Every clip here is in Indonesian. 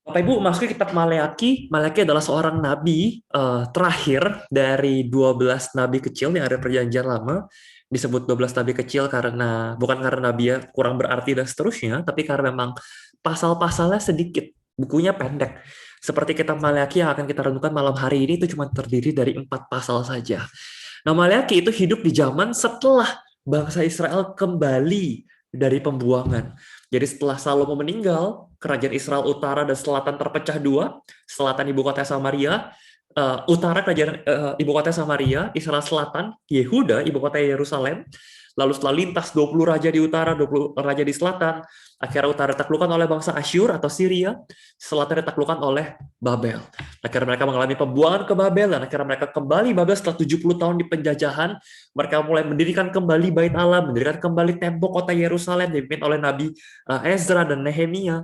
Bapak Ibu, masukin kitab Maleaki. Maleaki adalah seorang nabi terakhir dari 12 nabi kecil yang ada di perjanjian lama. Disebut 12 nabi kecil karena bukan karena nabi ya kurang berarti dan seterusnya, tapi karena memang pasal-pasalnya sedikit, bukunya pendek. Seperti kitab Maleaki yang akan kita renungkan malam hari ini itu cuma terdiri dari 4 pasal saja. Nah, Maleaki itu hidup di zaman setelah bangsa Israel kembali dari pembuangan. Jadi setelah Salomo meninggal, kerajaan Israel utara dan selatan terpecah dua. Selatan ibu kota Samaria, utara kerajaan ibu kota Samaria, Israel selatan, Yehuda, ibu kota Yerusalem. Lalu setelah lintas 20 raja di utara, 20 raja di selatan, akhirnya utara ditaklukkan oleh bangsa Asyur atau Syria, selatan ditaklukkan oleh Babel. Akhirnya mereka mengalami pembuangan ke Babel, dan akhirnya mereka kembali Babel setelah 70 tahun di penjajahan. Mereka mulai mendirikan kembali Bait Allah, mendirikan kembali tembok kota Yerusalem, dipimpin oleh Nabi Ezra dan Nehemia.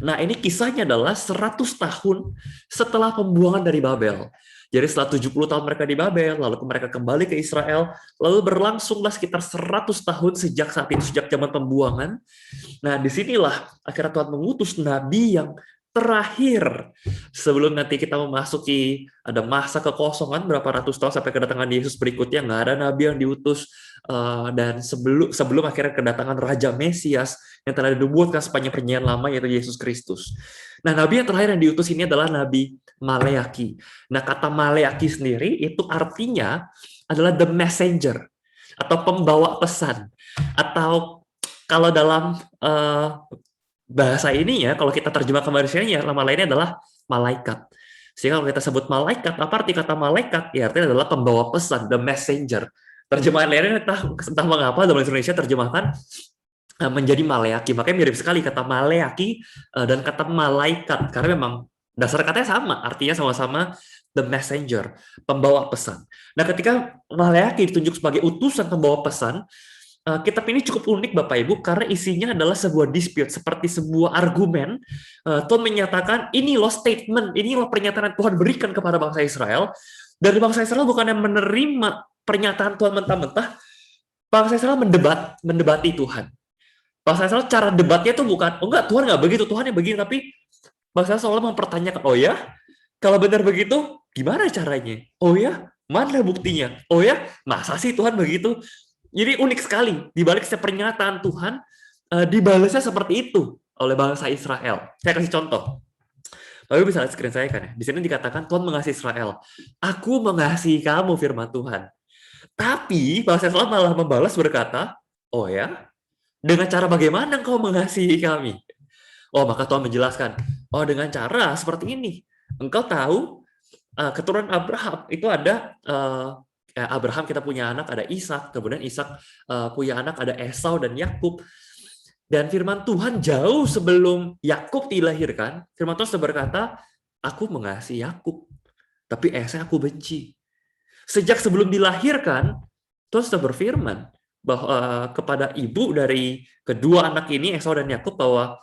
Nah, ini kisahnya adalah 100 tahun setelah pembuangan dari Babel. Jadi setelah 70 tahun mereka di Babel, lalu mereka kembali ke Israel, lalu berlangsunglah sekitar 100 tahun sejak saat itu, sejak zaman pembuangan. Nah, disinilah akhirnya Tuhan mengutus nabi yang terakhir sebelum nanti kita memasuki ada masa kekosongan berapa ratus tahun sampai kedatangan Yesus berikutnya. Nggak ada nabi yang diutus, dan sebelum akhirnya kedatangan Raja Mesias yang telah dinubuatkan sepanjang perjanjian lama, yaitu Yesus Kristus. Nah, nabi yang terakhir yang diutus ini adalah Nabi Maleaki. Nah, kata Maleaki sendiri itu artinya adalah the messenger atau pembawa pesan, atau kalau dalam bahasa ini ya, kalau kita terjemah ke bahasa ini ya, nama lainnya adalah malaikat. Sehingga kalau kita sebut malaikat, apa arti kata malaikat? Ya artinya adalah pembawa pesan, the messenger. Terjemahan lainnya entah mengapa dalam bahasa Indonesia terjemahkan menjadi maleaki. Makanya mirip sekali kata maleaki dan kata malaikat, karena memang dasar katanya sama, artinya sama-sama the messenger, pembawa pesan. Nah, ketika maleaki ditunjuk sebagai utusan pembawa pesan, kitab ini cukup unik Bapak Ibu karena isinya adalah sebuah dispute, seperti sebuah argumen. Tuhan menyatakan ini loh statement, ini loh pernyataan yang Tuhan berikan kepada bangsa Israel. Dari bangsa Israel bukan yang menerima pernyataan Tuhan mentah-mentah, bangsa Israel mendebati Tuhan. Bangsa Israel cara debatnya tuh bukan, oh enggak, Tuhan nggak begitu, Tuhan yang begini, tapi bangsa Israel selalu mempertanyakan, oh ya, kalau benar begitu, gimana caranya? Oh ya, mana buktinya? Oh ya, masa sih Tuhan begitu? Jadi unik sekali, di balik setiap pernyataan Tuhan, dibalasnya seperti itu oleh bangsa Israel. Saya kasih contoh. Lalu bisa lihat screen saya kan ya. Di sini dikatakan Tuhan mengasihi Israel. Aku mengasihi kamu, firman Tuhan. Tapi bangsa Israel malah membalas berkata, oh ya, dengan cara bagaimana engkau mengasihi kami? Oh, maka Tuhan menjelaskan, oh dengan cara seperti ini. Engkau tahu keturunan Abraham itu ada Abraham, kita punya anak ada Ishak, kemudian Ishak punya anak ada Esau dan Yakub. Dan firman Tuhan jauh sebelum Yakub dilahirkan, firman Tuhan sudah berkata, aku mengasihi Yakub, tapi Esau aku benci. Sejak sebelum dilahirkan, Tuhan sudah berfirman bahwa kepada ibu dari kedua anak ini, Esau dan Yakub, bahwa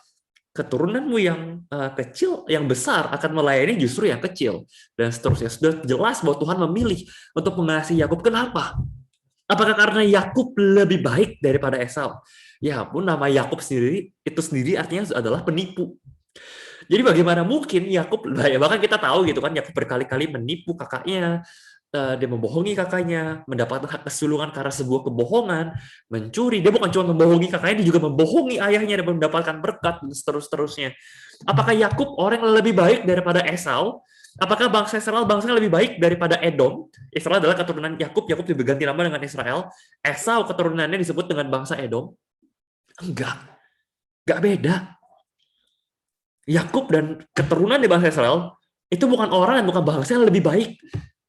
keturunanmu yang kecil, yang besar akan melayani justru yang kecil, dan seterusnya. Sudah jelas bahwa Tuhan memilih untuk mengasihi Yakub. Kenapa? Apakah karena Yakub lebih baik daripada Esau? Ya ampun, nama Yakub sendiri itu sendiri artinya adalah penipu. Jadi bagaimana mungkin Yakub, bahkan kita tahu gitu kan, Yakub berkali-kali menipu kakaknya, dia membohongi kakaknya, mendapatkan hak kesulungan karena sebuah kebohongan, mencuri. Dia bukan cuma membohongi kakaknya, dia juga membohongi ayahnya dan mendapatkan berkat dan seterusnya. Apakah Yakub orang yang lebih baik daripada Esau? Apakah bangsa Israel bangsa yang lebih baik daripada Edom? Israel adalah keturunan Yakub, Yakub diganti nama dengan Israel. Esau keturunannya disebut dengan bangsa Edom. Enggak beda. Yakub dan keturunan di bangsa Israel itu bukan orang dan bukan bangsa yang lebih baik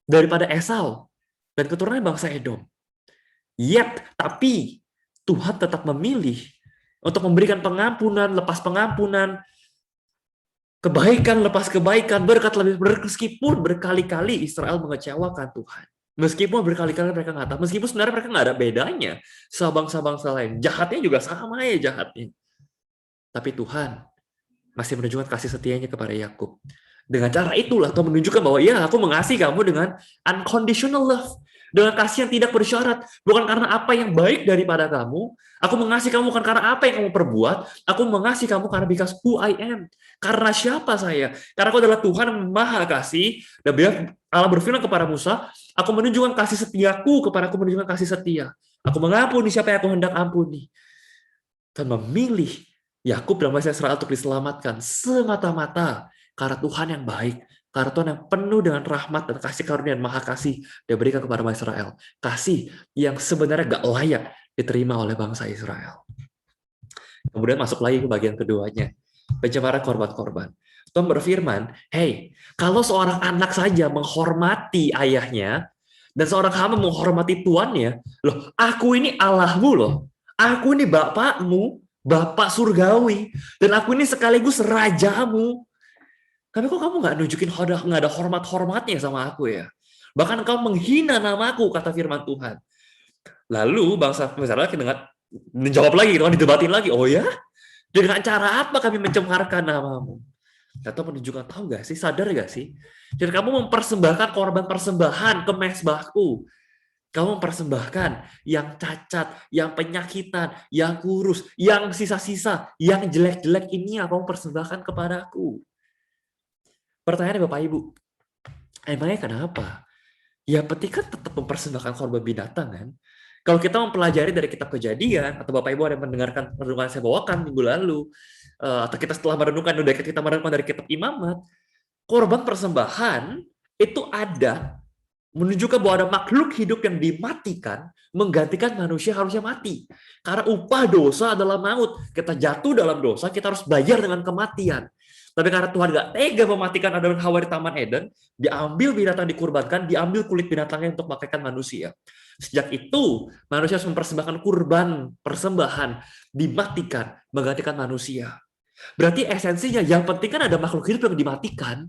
daripada Esau dan keturunan bangsa Edom. Tapi Tuhan tetap memilih untuk memberikan pengampunan, lepas pengampunan, kebaikan, lepas kebaikan, berkat lebih meskipun berkali-kali Israel mengecewakan Tuhan. Meskipun berkali-kali mereka nggak tahu, meskipun sebenarnya mereka nggak ada bedanya sama bangsa-bangsa lain. Jahatnya juga sama ya jahatnya. Tapi Tuhan masih menunjukkan kasih setianya kepada Yakub. Dengan cara itulah Tuhan menunjukkan bahwa ya, aku mengasihi kamu dengan unconditional love. Dengan kasih yang tidak bersyarat. Bukan karena apa yang baik daripada kamu. Aku mengasihi kamu bukan karena apa yang kamu perbuat. Aku mengasihi kamu karena because who I am. Karena siapa saya? Karena aku adalah Tuhan yang maha kasih. Dan Allah berfirman kepada Musa, aku menunjukkan kasih setiaku kepada aku menunjukkan kasih setia. Aku mengampuni siapa yang aku hendak ampuni. Dan memilih Yakub dan bangsa Israel untuk diselamatkan semata-mata karena Tuhan yang baik, karena Tuhan yang penuh dengan rahmat dan kasih karunia dan maha kasih dia berikan kepada bangsa Israel. Kasih yang sebenarnya gak layak diterima oleh bangsa Israel. Kemudian masuk lagi ke bagian keduanya, pencemaran korban-korban. Tuhan berfirman, hey, kalau seorang anak saja menghormati ayahnya, dan seorang hamba menghormati tuannya, loh, aku ini Allahmu loh. Aku ini bapakmu, bapak surgawi, dan aku ini sekaligus rajamu. Tapi kok kamu nggak nunjukin nggak ada hormat-hormatnya sama aku ya? Bahkan kau menghina namaku, kata firman Tuhan. Lalu bangsa Israel menjawab lagi, kan didebatin lagi. Oh ya? Dengan cara apa kami mencemarkan namamu? Atau menunjukkan, tahu gak sih, sadar gak sih? Dan kamu mempersembahkan korban persembahan ke mezbahku. Kamu mempersembahkan yang cacat, yang penyakitan, yang kurus, yang sisa-sisa, yang jelek-jelek ini yang kamu persembahkan kepadaku. Pertanyaannya Bapak Ibu, emangnya kenapa? Ya penting kan tetap mempersembahkan korban binatang kan? Kalau kita mempelajari dari kitab Kejadian, atau Bapak Ibu ada yang mendengarkan renungan saya bawakan minggu lalu, atau kita setelah merenungkan dari kitab Imamat, korban persembahan itu ada menunjukkan bahwa ada makhluk hidup yang dimatikan, menggantikan manusia harusnya mati. Karena upah dosa adalah maut. Kita jatuh dalam dosa, kita harus bayar dengan kematian. Tapi karena Tuhan gak tega mematikan Adam dan Hawa di Taman Eden, diambil binatang dikurbankan, diambil kulit binatangnya untuk makaikan manusia. Sejak itu, manusia harus mempersembahkan kurban, persembahan, dimatikan, menggantikan manusia. Berarti esensinya, yang penting kan ada makhluk hidup yang dimatikan.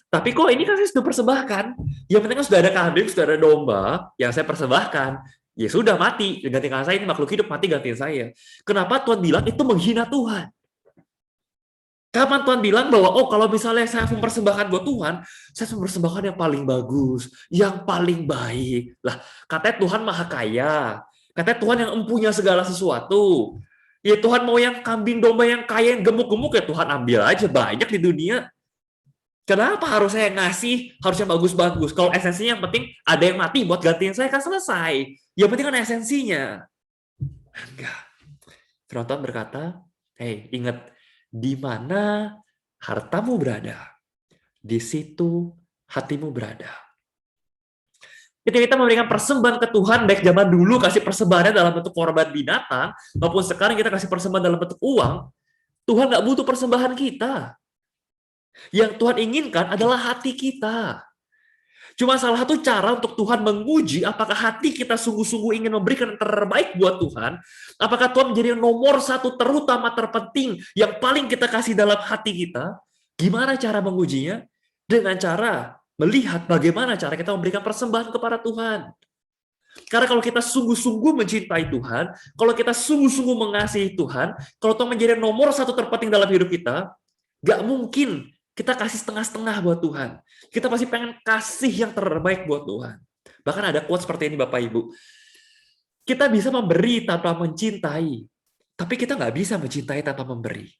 Tapi kok ini kan saya sudah persembahkan. Yang penting kan sudah ada kambing, sudah ada domba yang saya persembahkan. Ya sudah mati, gantikan saya, ini makhluk hidup mati gantiin saya. Kenapa Tuhan bilang itu menghina Tuhan? Kapan Tuhan bilang bahwa oh kalau misalnya saya mempersembahkan buat Tuhan, saya mempersembahkan yang paling bagus, yang paling baik. Lah, katanya Tuhan maha kaya. Katanya Tuhan yang empunya segala sesuatu. Ya Tuhan mau yang kambing domba yang kaya, yang gemuk-gemuk ya Tuhan ambil aja, banyak di dunia. Kenapa harus saya ngasih, harusnya bagus-bagus? Kalau esensinya yang penting ada yang mati buat gantiin saya, kan selesai. Yang penting kan esensinya. Enggak. Firman Tuhan berkata, hey, ingat, di mana hartamu berada, di situ hatimu berada. Ketika kita memberikan persembahan ke Tuhan, baik zaman dulu kasih persembahannya dalam bentuk korban binatang, maupun sekarang kita kasih persembahan dalam bentuk uang, Tuhan nggak butuh persembahan kita. Yang Tuhan inginkan adalah hati kita. Cuma salah satu cara untuk Tuhan menguji apakah hati kita sungguh-sungguh ingin memberikan yang terbaik buat Tuhan, apakah Tuhan menjadi nomor satu terutama terpenting yang paling kita kasih dalam hati kita. Gimana cara mengujinya? Dengan cara melihat bagaimana cara kita memberikan persembahan kepada Tuhan. Karena kalau kita sungguh-sungguh mencintai Tuhan, kalau kita sungguh-sungguh mengasihi Tuhan, kalau Tuhan menjadi nomor satu terpenting dalam hidup kita, gak mungkin kita kasih setengah-setengah buat Tuhan. Kita pasti pengen kasih yang terbaik buat Tuhan. Bahkan ada quote seperti ini Bapak Ibu. Kita bisa memberi tanpa mencintai, tapi kita nggak bisa mencintai tanpa memberi.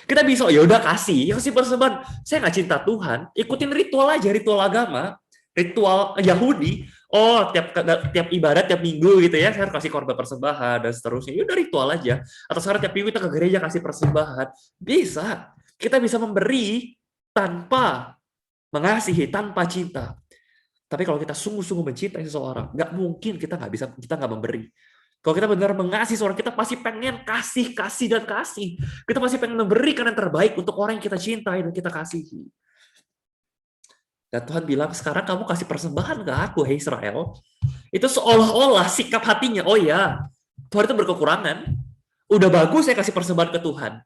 Kita bisa, oh ya udah kasih persembahan. Saya nggak cinta Tuhan, ikutin ritual aja, ritual agama, ritual Yahudi. Oh, tiap ibadat, tiap minggu gitu ya, saya harus kasih korban persembahan dan seterusnya. Ya udah ritual aja. Atau sekarang tiap minggu kita ke gereja kasih persembahan. Bisa. Kita bisa memberi tanpa mengasihi, tanpa cinta. Tapi kalau kita sungguh-sungguh mencintai seseorang, nggak mungkin kita nggak memberi. Kalau kita benar mengasihi seorang, kita pasti pengen kasih, dan kasih. Kita pasti pengen memberikan yang terbaik untuk orang yang kita cintai dan kita kasihi. Dan Tuhan bilang, sekarang kamu kasih persembahan ke aku, hei Israel. Itu seolah-olah sikap hatinya, oh ya, Tuhan itu berkekurangan. Udah bagus saya kasih persembahan ke Tuhan.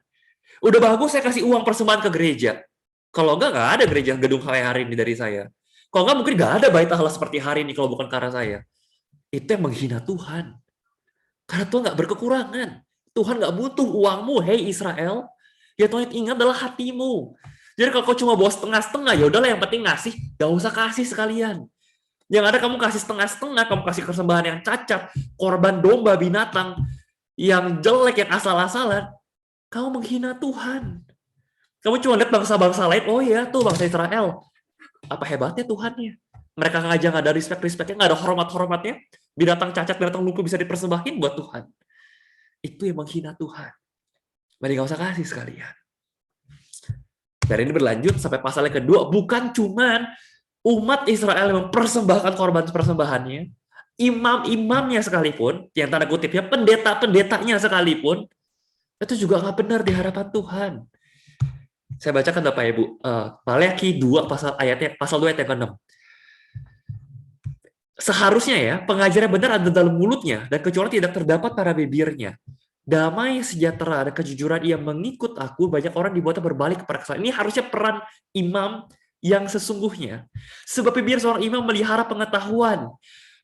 Udah bagus saya kasih uang persembahan ke gereja. Kalau nggak ada gereja gedung kayak hari ini dari saya. Kalau nggak mungkin nggak ada bait Allah seperti hari ini kalau bukan karena saya. Itu yang menghina Tuhan. Karena Tuhan nggak berkekurangan. Tuhan nggak butuh uangmu, hei Israel. Ya Tuhan ingat adalah hatimu. Jadi kalau kau cuma bawa setengah-setengah, ya udahlah yang penting ngasih, nggak usah kasih sekalian. Yang ada kamu kasih setengah-setengah, kamu kasih persembahan yang cacat, korban domba, binatang, yang jelek, yang asal-asalan. Kamu menghina Tuhan. Kamu cuma lihat bangsa-bangsa lain, oh ya tuh bangsa Israel. Apa hebatnya Tuhannya. Mereka ngajak nggak ada respect-respectnya, nggak ada hormat-hormatnya. Binatang cacat, binatang lumpuh bisa dipersembahin buat Tuhan. Itu yang menghina Tuhan. Mari nggak usah kasih sekalian. Dan ini berlanjut sampai pasal yang kedua, bukan cuman umat Israel yang mempersembahkan korban persembahannya, imam-imamnya sekalipun, yang tanda kutipnya pendeta-pendetanya sekalipun, itu juga nggak benar di hadapan Tuhan. Saya bacakan Bapak Ibu, Maleakhi 2 pasal 2 ayat yang ke-6. Seharusnya ya, pengajaran benar ada dalam mulutnya, dan kecuali tidak terdapat pada bibirnya. Damai, sejahtera, dan kejujuran ia mengikut aku, banyak orang dibuatnya berbalik kepada kesalahan. Ini harusnya peran imam yang sesungguhnya. Sebab bibir seorang imam melihara pengetahuan,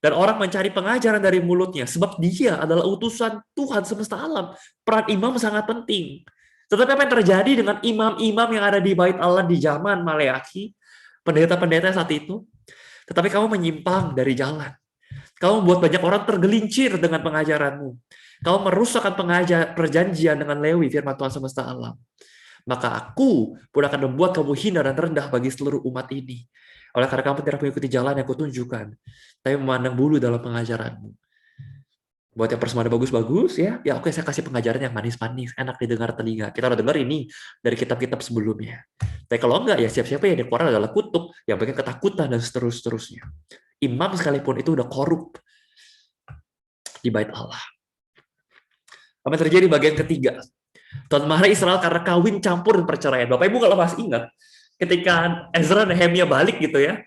dan orang mencari pengajaran dari mulutnya, sebab dia adalah utusan Tuhan semesta alam. Peran imam sangat penting. Tetapi apa yang terjadi dengan imam-imam yang ada di Bait Allah di zaman Maleakhi, pendeta-pendeta saat itu? Tetapi kamu menyimpang dari jalan. Kamu membuat banyak orang tergelincir dengan pengajaranmu. Kamu merusakkan perjanjian dengan Lewi, firman Tuhan semesta alam. Maka aku pun akan membuat kamu hina dan rendah bagi seluruh umat ini. Oleh karena kamu tidak mengikuti jalan yang kutunjukkan, tapi memandang bulu dalam pengajaranmu. Buat yang persembahan bagus-bagus, ya oke, saya kasih pengajaran yang manis-manis, enak didengar telinga. Kita udah dengar ini dari kitab-kitab sebelumnya. Tapi kalau enggak, ya siap-siapa yang dikeluarkan adalah kutub, yang bikin ketakutan, dan seterusnya. Imam sekalipun itu udah korup di Bait Allah. Apa yang terjadi bagian ketiga? Tuhan marah Israel karena kawin campur dan perceraian. Bapak Ibu kalau masih ingat, ketika Ezra dan Nehemia balik gitu ya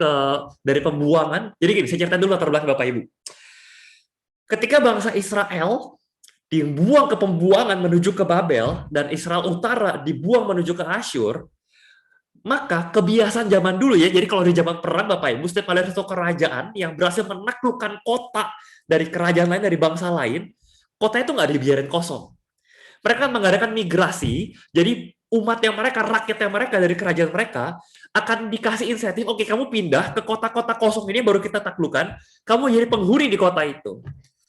dari pembuangan. Jadi gini, saya ceritain dulu latar belakang Bapak Ibu. Ketika bangsa Israel dibuang ke pembuangan menuju ke Babel, dan Israel Utara dibuang menuju ke Asyur, maka kebiasaan zaman dulu ya, jadi kalau di zaman perang Bapak Ibu, setiap ada satu kerajaan yang berhasil menaklukkan kota dari kerajaan lain, dari bangsa lain, kota itu nggak dibiarin kosong. Mereka mengadakan migrasi, jadi umatnya mereka, rakyatnya mereka dari kerajaan mereka, akan dikasih insentif, oke kamu pindah ke kota-kota kosong ini baru kita taklukkan, kamu jadi penghuni di kota itu.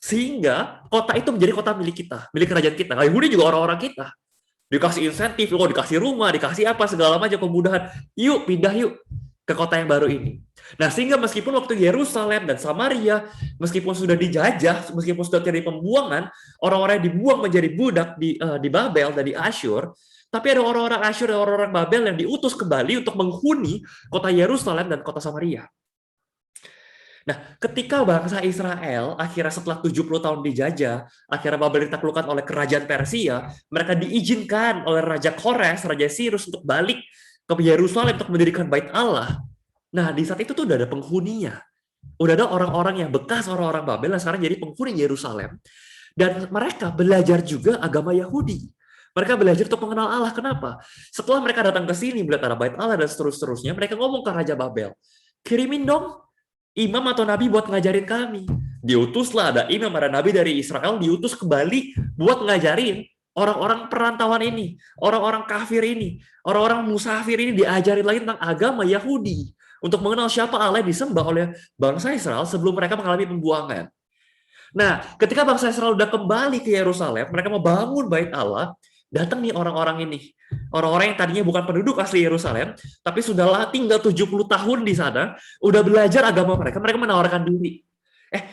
Sehingga kota itu menjadi kota milik kita, milik kerajaan kita. Nah, Yahudi juga orang-orang kita. Dikasih insentif, dikasih rumah, dikasih apa, segala macam kemudahan. Yuk, pindah yuk ke kota yang baru ini. Nah, sehingga meskipun waktu Yerusalem dan Samaria, meskipun sudah dijajah, meskipun sudah terjadi pembuangan, orang-orang yang dibuang menjadi budak di Babel dan di Asyur, tapi ada orang-orang Asyur dan orang-orang Babel yang diutus kembali untuk menghuni kota Yerusalem dan kota Samaria. Nah, ketika bangsa Israel akhirnya setelah 70 tahun dijajah, akhirnya Babel ditaklukkan oleh kerajaan Persia, mereka diizinkan oleh Raja Kores, Raja Sirus untuk balik ke Yerusalem untuk mendirikan Bait Allah. Nah, di saat itu tuh udah ada penghuninya. Udah ada orang-orang yang bekas orang-orang Babel yang sekarang jadi penghuni Yerusalem. Dan mereka belajar juga agama Yahudi. Mereka belajar untuk mengenal Allah. Kenapa? Setelah mereka datang ke sini, melihat ada Bait Allah dan seterusnya, mereka ngomong ke Raja Babel, kirimin dong imam atau nabi buat ngajarin kami. Diutuslah ada imam, ada nabi dari Israel, diutus kembali buat ngajarin orang-orang perantauan ini, orang-orang kafir ini, orang-orang musafir ini diajarin lagi tentang agama Yahudi untuk mengenal siapa Allah yang disembah oleh bangsa Israel sebelum mereka mengalami pembuangan. Nah, ketika bangsa Israel udah kembali ke Yerusalem, mereka mau bangun Bait Allah, datang nih orang-orang ini. Orang-orang yang tadinya bukan penduduk asli Yerusalem, tapi sudahlah tinggal 70 tahun di sana, udah belajar agama mereka, mereka menawarkan diri.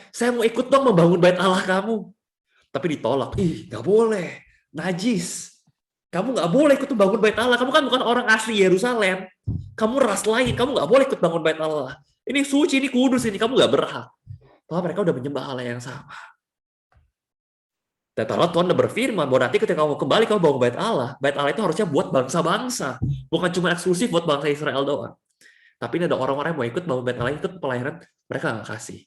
Saya mau ikut dong membangun Bait Allah kamu. Tapi ditolak. Ih, nggak boleh. Najis. Kamu nggak boleh ikut membangun Bait Allah. Kamu kan bukan orang asli Yerusalem. Kamu ras lain. Kamu nggak boleh ikut bangun Bait Allah. Ini suci, ini kudus, ini kamu nggak berhak. Bahwa mereka udah menyembah Allah yang sama. Dan Tuhan udah berfirman bahwa nanti ketika kamu kembali, kamu bangun Bait Allah. Bait Allah itu harusnya buat bangsa-bangsa. Bukan cuma eksklusif buat bangsa Israel doang. Tapi ini ada orang-orang yang mau ikut bangun Bait Allah, ikut pelayanan, mereka nggak kasih.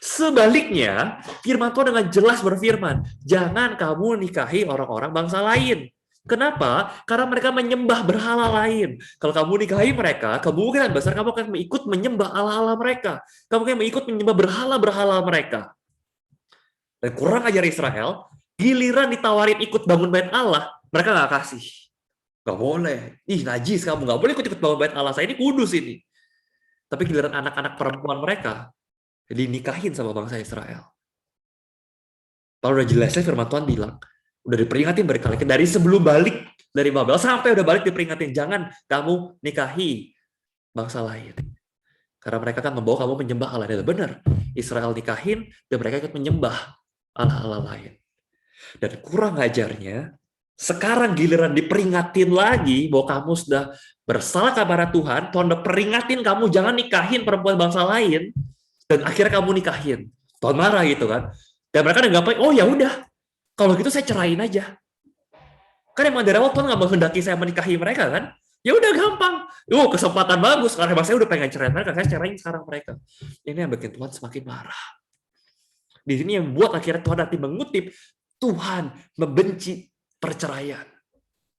Sebaliknya, firman Tuhan dengan jelas berfirman, jangan kamu nikahi orang-orang bangsa lain. Kenapa? Karena mereka menyembah berhala lain. Kalau kamu nikahi mereka, kemungkinan besar kamu akan ikut menyembah Allah-Allah mereka. Kamu akan ikut menyembah berhala-berhala mereka. Dan kurang ajar Israel, giliran ditawarin ikut bangun Bait Allah, mereka nggak kasih. Nggak boleh. Ih, najis kamu. Nggak boleh ikut-ikut bangun Bait Allah. Saya ini kudus ini. Tapi giliran anak-anak perempuan mereka, dinikahin sama bangsa Israel. Kalau udah jelasnya firman Tuhan bilang, udah diperingatin berkali-kali dari sebelum balik dari Babel sampai udah balik diperingatin, jangan kamu nikahi bangsa lain. Karena mereka kan membawa kamu menyembah Allah. Itu benar. Israel nikahin dan mereka ikut menyembah Allah-Allah lain. Dan kurang ajarnya, sekarang giliran diperingatin lagi bahwa kamu sudah bersalah kepada Tuhan, Tuhan udah peringatin kamu jangan nikahin perempuan bangsa lain, dan akhirnya kamu nikahin. Tuhan marah gitu kan. Dan mereka udah ngapain? Oh ya udah, kalau gitu saya cerain aja. Kan emang dari awal Tuhan nggak menghendaki saya menikahi mereka kan? Ya udah gampang. Kesempatan bagus karena saya udah pengen cerai mereka, saya cerain sekarang mereka. Ini yang bikin Tuhan semakin marah. Di sini yang membuat akhirnya Tuhan nanti mengutip Tuhan membenci perceraian.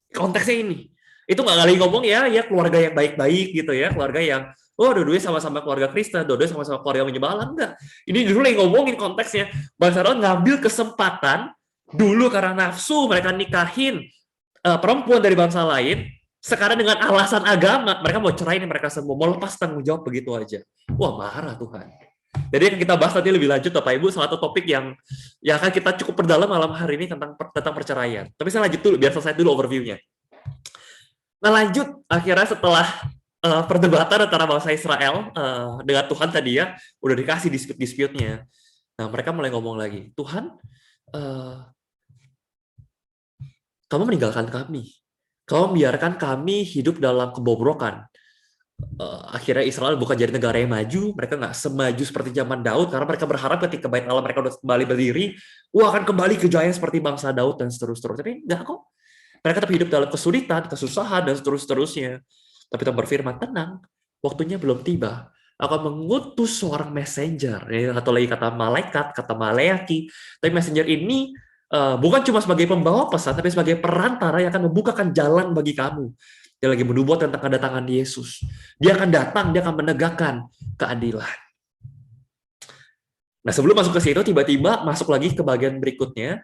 Konteksnya ini. Itu nggak kali ngomong ya keluarga yang baik-baik gitu ya, keluarga yang dua-duanya sama-sama keluarga Kristen, dua-duanya sama-sama keluarga menyembah Allah, enggak. Ini dulu yang ngomongin konteksnya. Bangsa Israel ngambil kesempatan dulu karena nafsu mereka nikahin perempuan dari bangsa lain, sekarang dengan alasan agama, mereka mau cerai mereka semua, mau lepas tanggung jawab begitu aja. Wah, marah Tuhan. Jadi akan kita bahas nanti lebih lanjut Bapak Ibu, salah satu topik yang akan kita cukup perdalam malam hari ini tentang perceraian. Tapi saya lanjut dulu, biar selesai dulu overview-nya. Nah lanjut, akhirnya setelah perdebatan antara bangsa Israel dengan Tuhan tadi ya, udah dikasih dispute-nya. Nah mereka mulai ngomong lagi, Tuhan, kamu meninggalkan kami. Kamu biarkan kami hidup dalam kebobrokan. Akhirnya Israel bukan jadi negara yang maju, mereka nggak semaju seperti zaman Daud, karena mereka berharap ketika Bait Allah mereka udah kembali berdiri, akan kembali kejayaan seperti bangsa Daud dan seterusnya. Tapi enggak kok. Mereka tetap hidup dalam kesulitan, kesusahan, dan seterusnya. Tapi Tuhan berfirman, tenang, waktunya belum tiba. Akan mengutus seorang messenger, atau lagi kata malaikat, kata maleaki. Tapi messenger ini bukan cuma sebagai pembawa pesan, tapi sebagai perantara yang akan membukakan jalan bagi kamu. Dia lagi menubuat tentang kedatangan Yesus. Dia akan datang, dia akan menegakkan keadilan. Nah, sebelum masuk ke situ, tiba-tiba masuk lagi ke bagian berikutnya,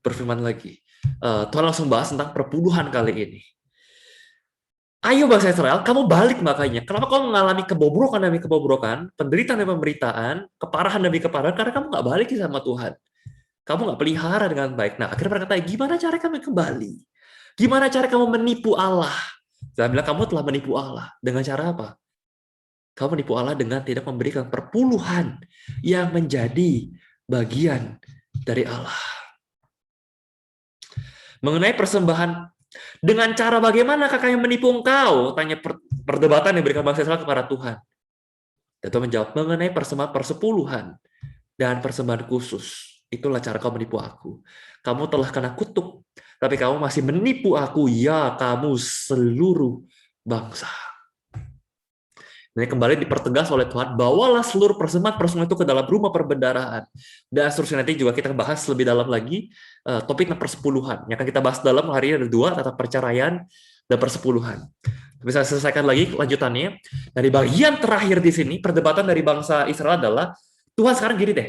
berfirman lagi. Tuhan langsung bahas tentang perpuluhan kali ini. Ayo bangsa Israel, kamu balik makanya. Kenapa kamu mengalami kebobrokan demi kebobrokan, penderitaan demi penderitaan, keparahan demi keparahan? Karena kamu nggak balik sama Tuhan. Kamu nggak pelihara dengan baik. Nah, akhirnya mereka tanya, gimana cara kami kembali? Gimana cara kamu menipu Allah? Saya bilang, kamu telah menipu Allah. Dengan cara apa? Kamu menipu Allah dengan tidak memberikan perpuluhan yang menjadi bagian dari Allah. Mengenai persembahan, dengan cara bagaimana kami menipu engkau? Tanya perdebatan yang diberikan bangsa Israel kepada Tuhan. Dan Tuhan menjawab, mengenai persembahan persepuluhan dan persembahan khusus. Itulah cara kau menipu aku. Kamu telah kena kutuk, tapi kamu masih menipu aku, ya kamu seluruh bangsa. Dan kembali dipertegas oleh Tuhan, bawalah seluruh persembahan itu ke dalam rumah perbendaharaan. Dan seterusnya nanti juga kita bahas lebih dalam lagi topik persepuluhan. Yang akan kita bahas dalam hari ini ada dua, tentang perceraian dan persepuluhan. Bisa selesaikan lagi lanjutannya. Dari bagian terakhir di sini, perdebatan dari bangsa Israel adalah, Tuhan sekarang gini deh,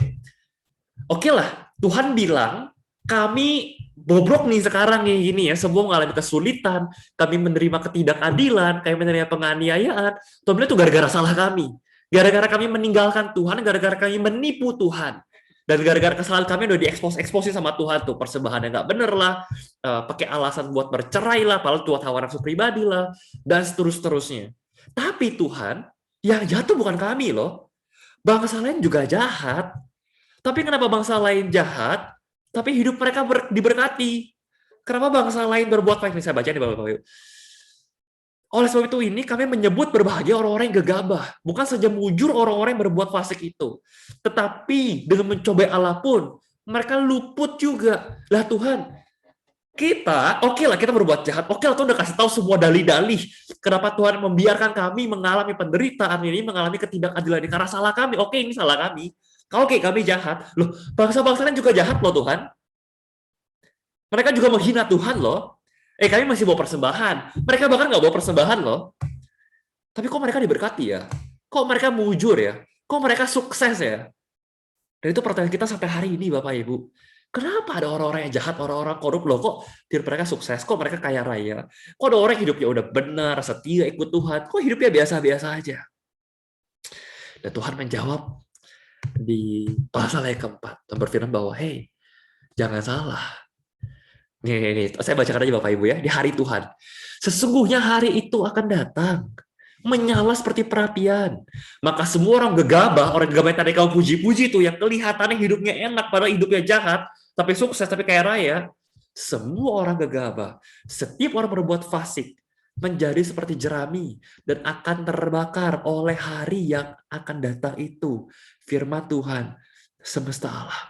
oke lah, Tuhan bilang, kami bobrok nih sekarang nih gini ya, semua mengalami kesulitan, kami menerima ketidakadilan, kami menerima penganiayaan. Tuhan bilang itu gara-gara salah kami. Gara-gara kami meninggalkan Tuhan, gara-gara kami menipu Tuhan. Dan gara-gara kesalahan kami udah diekspos sama Tuhan tuh, persembahan yang nggak bener lah, pakai alasan buat bercerai lah, padahal Tuhan hawa nafsu pribadi lah, dan seterusnya. Tapi Tuhan, yang jahat tuh bukan kami loh. Bangsa lain juga jahat. Tapi kenapa bangsa lain jahat, tapi hidup mereka diberkati? Kenapa bangsa lain berbuat baik? Saya baca nih Bapak-Bapak. Oleh sebab itu ini kami menyebut berbahagia orang-orang yang gegabah. Bukan saja mujur orang-orang yang berbuat fasik itu. Tetapi dengan mencobai Allah pun, mereka luput juga. Lah Tuhan, kita, oke lah kita berbuat jahat. Oke lah Tuhan udah kasih tahu semua dalih-dalih. Kenapa Tuhan membiarkan kami mengalami penderitaan ini, mengalami ketidakadilan ini. Karena salah kami. Oke, ini salah kami. Oke, kami jahat. Loh, bangsa-bangsa lain juga jahat loh Tuhan. Mereka juga menghina Tuhan loh. Kami masih bawa persembahan. Mereka bahkan nggak bawa persembahan loh. Tapi kok mereka diberkati ya? Kok mereka mujur ya? Kok mereka sukses ya? Dan itu pertanyaan kita sampai hari ini Bapak Ibu. Kenapa ada orang-orang yang jahat, orang-orang korup loh? Kok hidup mereka sukses? Kok mereka kaya raya? Kok ada orang hidupnya udah benar, setia, ikut Tuhan? Kok hidupnya biasa-biasa aja? Dan Tuhan menjawab, di pasal yang keempat dan berfirman bahwa, hey, jangan salah. Nih, saya bacakan aja Bapak Ibu ya, di hari Tuhan. Sesungguhnya hari itu akan datang, menyala seperti perapian. Maka semua orang gegabah yang tadi kau puji-puji itu, yang kelihatannya hidupnya enak, padahal hidupnya jahat, tapi sukses, tapi kaya raya, semua orang gegabah. Setiap orang berbuat fasik, menjadi seperti jerami, dan akan terbakar oleh hari yang akan datang itu. Firman Tuhan, semesta Allah.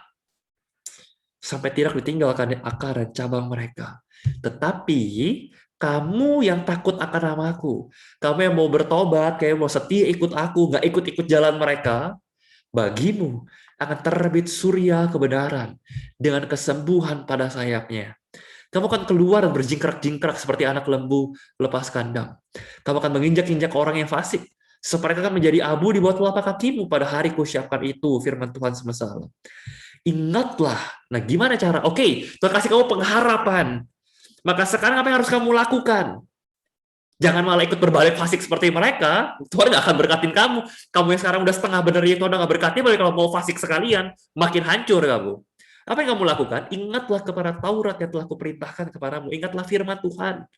Sampai tidak ditinggalkan akar dan cabang mereka. Tetapi kamu yang takut akan namaku, kamu yang mau bertobat, kayak mau setia ikut aku, nggak ikut-ikut jalan mereka, bagimu akan terbit surya kebenaran dengan kesembuhan pada sayapnya. Kamu akan keluar dan berjingkrak-jingkrak seperti anak lembu lepas kandang. Kamu akan menginjak-injak orang yang fasik, supaya akan menjadi abu di bawah telapak kakimu pada hari kusiapkan itu, firman Tuhan semesta alam. Ingatlah. Nah, gimana cara? Oke, Tuhan kasih kamu pengharapan. Maka sekarang apa yang harus kamu lakukan? Jangan malah ikut berbalik fasik seperti mereka. Tuhan nggak akan berkatin kamu. Kamu yang sekarang udah setengah benar ya Tuhan nggak berkati, balik kalau mau fasik sekalian, makin hancur kamu. Apa yang kamu lakukan? Ingatlah kepada Taurat yang telah kuperintahkan kepadamu. Ingatlah firman Tuhan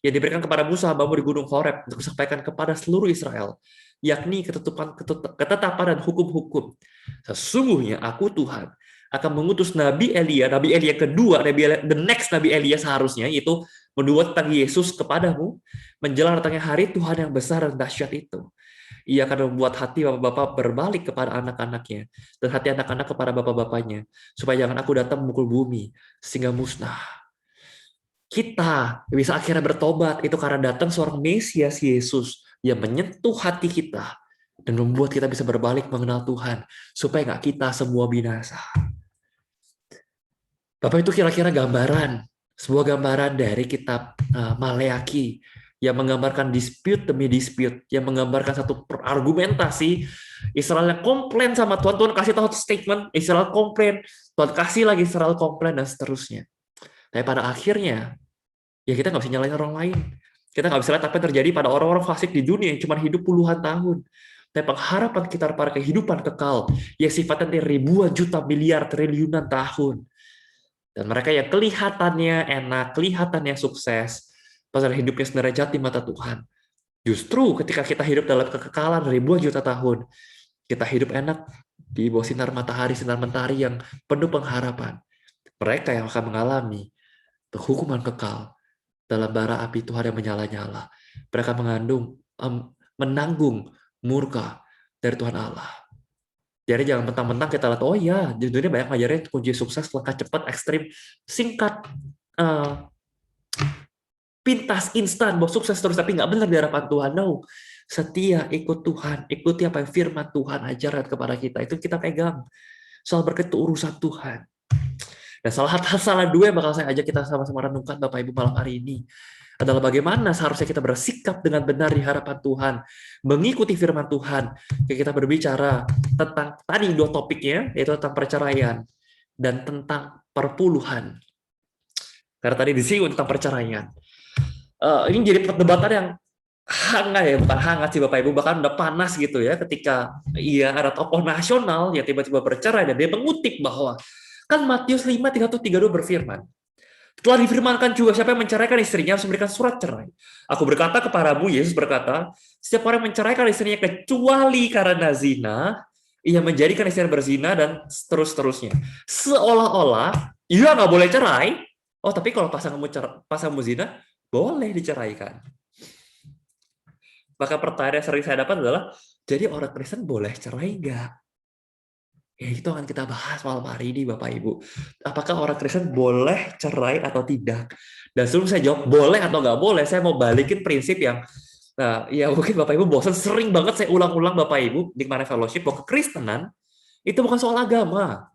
yang diberikan kepada Musa hambamu di Gunung Horeb untuk disampaikan kepada seluruh Israel, yakni ketetapan dan hukum-hukum. Sesungguhnya aku Tuhan akan mengutus Nabi Elia kedua, the next Nabi Elia seharusnya, yaitu menduat tentang Yesus kepadamu, menjelang datangnya hari Tuhan yang besar dan dahsyat itu. Ia akan membuat hati bapak-bapak berbalik kepada anak-anaknya, dan hati anak-anak kepada bapak-bapaknya, supaya jangan aku datang memukul bumi, sehingga musnah. Kita bisa akhirnya bertobat, itu karena datang seorang Mesias Yesus yang menyentuh hati kita, dan membuat kita bisa berbalik mengenal Tuhan, supaya nggak kita semua binasa. Bapak, itu kira-kira gambaran, sebuah gambaran dari kitab Maleaki yang menggambarkan dispute demi dispute, yang menggambarkan satu argumentasi. Israel yang komplain sama Tuhan, Tuhan kasih tahu statement, Israel komplain, Tuhan kasih lagi Israel komplain, dan seterusnya. Tapi pada akhirnya, ya kita nggak bisa nyalain orang lain. Kita nggak bisa lihat apa yang terjadi pada orang-orang fasik di dunia yang cuma hidup puluhan tahun. Tapi pengharapan kita pada kehidupan kekal, yang sifatnya ribuan juta miliar triliunan tahun. Dan mereka yang kelihatannya enak, kelihatannya sukses, padahal hidupnya sederajat di mata Tuhan. Justru ketika kita hidup dalam kekekalan ribuan juta tahun, kita hidup enak di bawah sinar mentari yang penuh pengharapan. Mereka yang akan mengalami hukuman kekal dalam bara api Tuhan yang menyala-nyala. Mereka menanggung murka dari Tuhan Allah. Jadi jangan mentang-mentang kita lihat, oh ya, di dunia banyak ngajarin kunci sukses, langkah cepat, ekstrim, singkat, pintas, instan, bahwa sukses terus, tapi nggak benar di hadapan Tuhan. No, setia, ikut Tuhan, ikuti apa yang firman Tuhan ajarkan kepada kita, itu kita pegang. Soal berkat itu urusan Tuhan. Dan salah dua yang bakal saya ajak kita sama-sama renungkan Bapak Ibu malam hari ini adalah bagaimana seharusnya kita bersikap dengan benar di hadapan Tuhan, mengikuti firman Tuhan. Kita berbicara tentang tadi dua topiknya, yaitu tentang perceraian dan tentang perpuluhan. Karena tadi disinggung tentang perceraian. Ini jadi perdebatan yang hangat ya, bukan hangat sih Bapak Ibu, bahkan udah panas gitu ya, ketika ada tokoh nasional yang tiba-tiba bercerai dan dia mengutip bahwa kan Matius 5:31-32 berfirman, telah difirmankan juga siapa yang menceraikan istrinya harus memberikan surat cerai. Aku berkata kepadamu, Yesus berkata, setiap orang yang menceraikan istrinya kecuali karena zina, ia menjadikan istrinya berzina dan terus-terusnya. Seolah-olah, iya nggak boleh cerai. Oh, tapi kalau pasanganmu zina, boleh diceraikan. Maka pertanyaan yang sering saya dapat adalah, jadi orang Kristen boleh cerai nggak? Ya, itu akan kita bahas malam hari ini, Bapak Ibu. Apakah orang Kristen boleh cerai atau tidak? Dan sebelum saya jawab boleh atau nggak boleh, saya mau balikin prinsip yang, nah, ya mungkin Bapak Ibu bosan, sering banget saya ulang-ulang Bapak Ibu di Mana Fellowship, bahwa kekristenan itu bukan soal agama.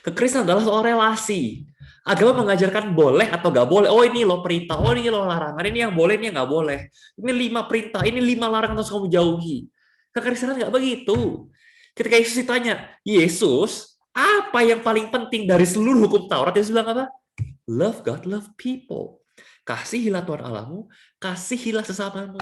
Kekristenan adalah soal relasi. Agama mengajarkan boleh atau nggak boleh. Oh, ini loh perintah, oh ini loh larangan, ini yang boleh, ini yang nggak boleh. Ini 5 perintah, ini 5 larangan harus kamu jauhi. Kekristenan nggak begitu. Ketika Yesus ditanya, Yesus, apa yang paling penting dari seluruh hukum Taurat? Yesus bilang apa? Love God, love people. Kasihilah Tuhan Allahmu, kasihilah sesamamu.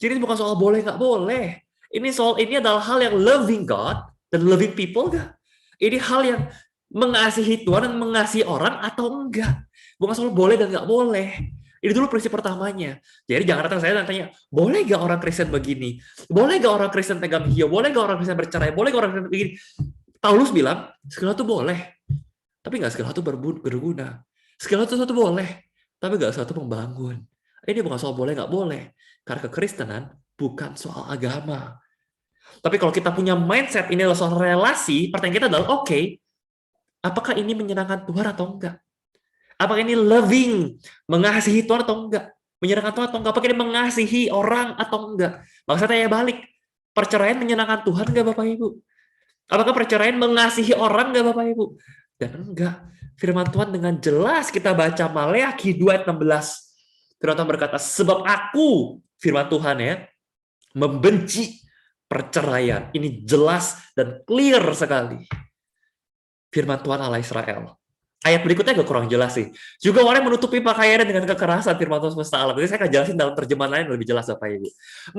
Jadi bukan soal boleh nggak boleh. Ini adalah hal yang loving God dan loving people nggak? Ini hal yang mengasihi Tuhan dan mengasihi orang atau enggak? Bukan soal boleh dan nggak boleh. Ini dulu prinsip pertamanya. Jadi jangan datang saya dan tanya, boleh nggak orang Kristen begini? Boleh nggak orang Kristen pegang hiu? Boleh nggak orang Kristen bercerai? Boleh nggak orang Kristen begini? Paulus bilang, segala itu boleh, tapi nggak segala itu berguna. Segala itu boleh, tapi nggak segala itu membangun. Ini bukan soal boleh nggak boleh. Karena kekristenan bukan soal agama. Tapi kalau kita punya mindset ini adalah soal relasi, pertanyaan kita adalah, oke, apakah ini menyenangkan Tuhan atau enggak? Apakah ini loving, mengasihi Tuhan atau enggak? Menyenangkan Tuhan atau enggak? Apakah ini mengasihi orang atau enggak? Maka saya tanya balik, perceraian menyenangkan Tuhan enggak Bapak Ibu? Apakah perceraian mengasihi orang enggak Bapak Ibu? Dan enggak. Firman Tuhan dengan jelas kita baca Maleakhi 2 ayat 16. Firman Tuhan berkata, sebab aku, firman Tuhan ya, membenci perceraian. Ini jelas dan clear sekali. Firman Tuhan Allah Israel. Ayat berikutnya agak kurang jelas sih. Juga orang yang menutupi pakaiannya dengan kekerasan, firman Tuhan semesta alam. Jadi saya akan jelasin dalam terjemahan lain lebih jelas Bapak Ibu.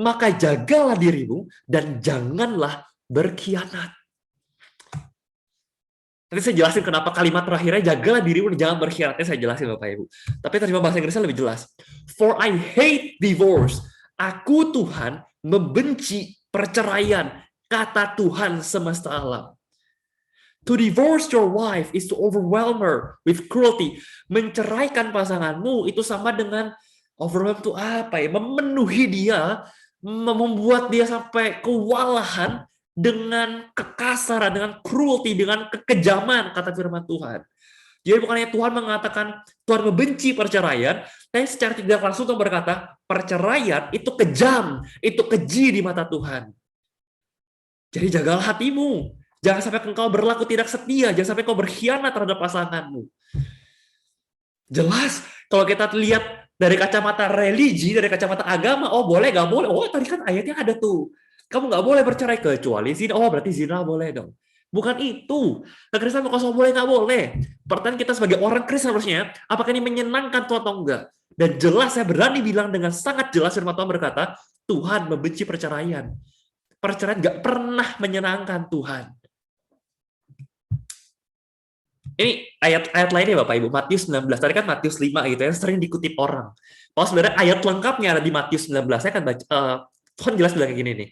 Maka jagalah dirimu dan janganlah berkhianat. Nanti saya jelasin kenapa kalimat terakhirnya jagalah dirimu dan jangan berkhianat. Saya jelasin Bapak Ibu. Tapi terjemahan bahasa Inggrisnya lebih jelas. For I hate divorce. Aku Tuhan membenci perceraian. Kata Tuhan semesta alam. To divorce your wife is to overwhelm her with cruelty. Menceraikan pasanganmu itu sama dengan overwhelm itu apa ya? Memenuhi dia, membuat dia sampai kewalahan dengan kekasaran, dengan cruelty, dengan kekejaman, kata firman Tuhan. Jadi bukannya Tuhan mengatakan Tuhan membenci perceraian, tapi secara tidak langsung Tuhan berkata perceraian itu kejam, itu keji di mata Tuhan. Jadi jagalah hatimu. Jangan sampai engkau berlaku tidak setia. Jangan sampai engkau berkhianat terhadap pasanganmu. Jelas, kalau kita lihat dari kacamata religi, dari kacamata agama, oh boleh, nggak boleh. Oh tadi kan ayatnya ada tuh. Kamu nggak boleh bercerai kecuali zina. Oh berarti zina boleh dong. Bukan itu. Kekristenan bukan soal boleh, nggak boleh. Pertanyaan kita sebagai orang Kristen harusnya, apakah ini menyenangkan Tuhan atau enggak? Dan jelas, saya berani bilang dengan sangat jelas, firman Tuhan berkata, Tuhan membenci perceraian. Perceraian nggak pernah menyenangkan Tuhan. Ini ayat lainnya Bapak Ibu, Matius 19. Tadi kan Matius 5 gitu ya, sering dikutip orang. Kalau sebenarnya ayat lengkapnya ada di Matius 19. Saya akan baca, Tuhan jelas bilang kayak gini nih.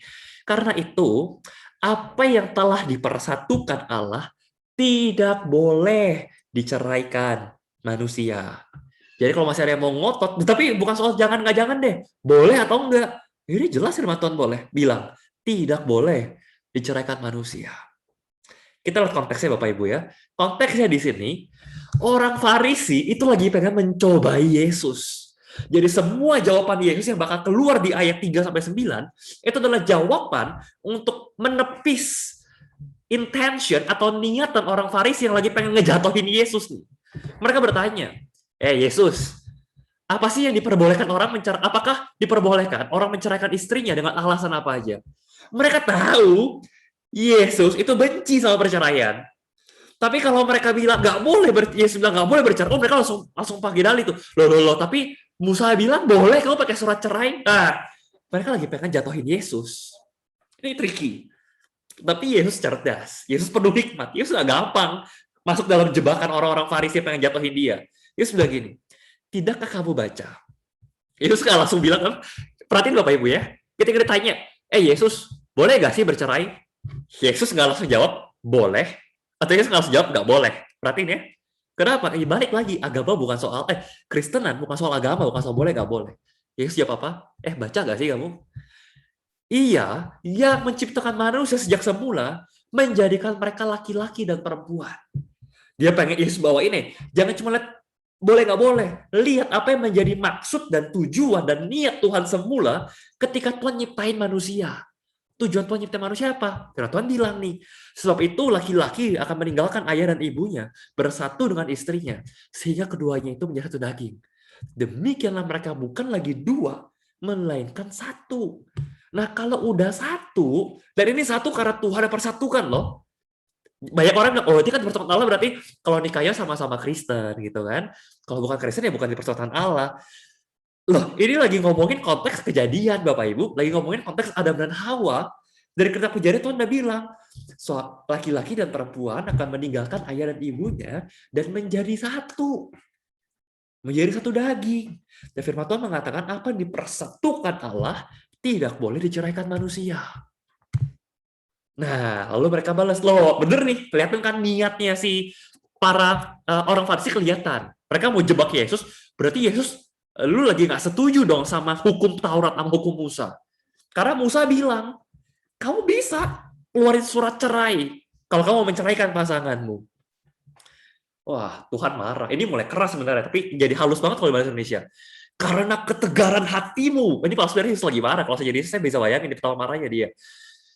Karena itu, apa yang telah dipersatukan Allah tidak boleh diceraikan manusia. Jadi kalau masih ada yang mau ngotot, tapi bukan soal jangan nggak jangan deh, boleh atau enggak. Ini jelas firman Tuhan boleh bilang tidak boleh diceraikan manusia. Kita lihat konteksnya Bapak Ibu ya. Konteksnya di sini, orang Farisi itu lagi pengen mencobai Yesus. Jadi semua jawaban Yesus yang bakal keluar di ayat 3-9 itu adalah jawaban untuk menepis intention atau niatan orang Farisi yang lagi pengen ngejatuhin Yesus nih. Mereka bertanya, Yesus, apa sih yang diperbolehkan orang mencerai? Apakah diperbolehkan orang menceraikan istrinya dengan alasan apa aja? Mereka tahu Yesus itu benci sama perceraian. Tapi kalau mereka bilang nggak boleh, Yesus bilang nggak boleh bercerai, mereka langsung pakai dalih itu. Loh, tapi Musa bilang boleh, kamu pakai surat cerai. Nah, mereka lagi pengen jatuhin Yesus. Ini tricky. Tapi Yesus cerdas, Yesus penuh hikmat, Yesus nggak gampang masuk dalam jebakan orang-orang Farisi yang pengen jatuhin dia. Yesus bilang gini, tidakkah kamu baca? Yesus nggak langsung bilang, perhatiin Bapak Ibu ya, ketika ditanya, Yesus, boleh nggak sih bercerai? Yesus nggak langsung jawab, boleh. Atau Yesus nggak langsung jawab, nggak boleh. Perhatiin ya. Kenapa? Balik lagi, agama bukan soal, Kristenan bukan soal agama, bukan soal boleh, nggak boleh. Yesus jawab apa? Baca nggak sih kamu? Iya, yang menciptakan manusia sejak semula, menjadikan mereka laki-laki dan perempuan. Dia pengen Yesus bawa ini, jangan cuma lihat boleh nggak boleh. Lihat apa yang menjadi maksud dan tujuan dan niat Tuhan semula ketika Tuhan nyiptain manusia. Tujuan Tuhan nyiptain manusia apa? Karena Tuhan bilang nih, sebab itu laki-laki akan meninggalkan ayah dan ibunya, bersatu dengan istrinya, sehingga keduanya itu menjadi satu daging. Demikianlah mereka bukan lagi dua, melainkan satu. Nah kalau udah satu, dan ini satu karena Tuhan yang persatukan loh. Banyak orang bilang, itu kan persatuan Allah berarti kalau nikahnya sama-sama Kristen gitu kan. Kalau bukan Kristen ya bukan di persatuan Allah. Loh, ini lagi ngomongin konteks kejadian Bapak Ibu, lagi ngomongin konteks Adam dan Hawa. Dari kitab Kejadian Tuhan udah bilang, laki-laki dan perempuan akan meninggalkan ayah dan ibunya dan menjadi satu. Menjadi satu daging. Dan firman Tuhan mengatakan apa yang dipersatukan Allah tidak boleh diceraikan manusia. Nah, lalu mereka balas, loh bener nih, kelihatan kan niatnya si para orang Farisi kelihatan. Mereka mau jebak Yesus, berarti Yesus, lu lagi nggak setuju dong sama hukum Taurat, sama hukum Musa. Karena Musa bilang, kamu bisa keluarin surat cerai kalau kamu mau menceraikan pasanganmu. Wah, Tuhan marah. Ini mulai keras sebenarnya, tapi jadi halus banget kalau di bahasa Indonesia. Karena ketegaran hatimu. Ini pas sebenarnya Yesus lagi marah. Kalau saya jadi saya bisa bayangin di pertama marahnya dia.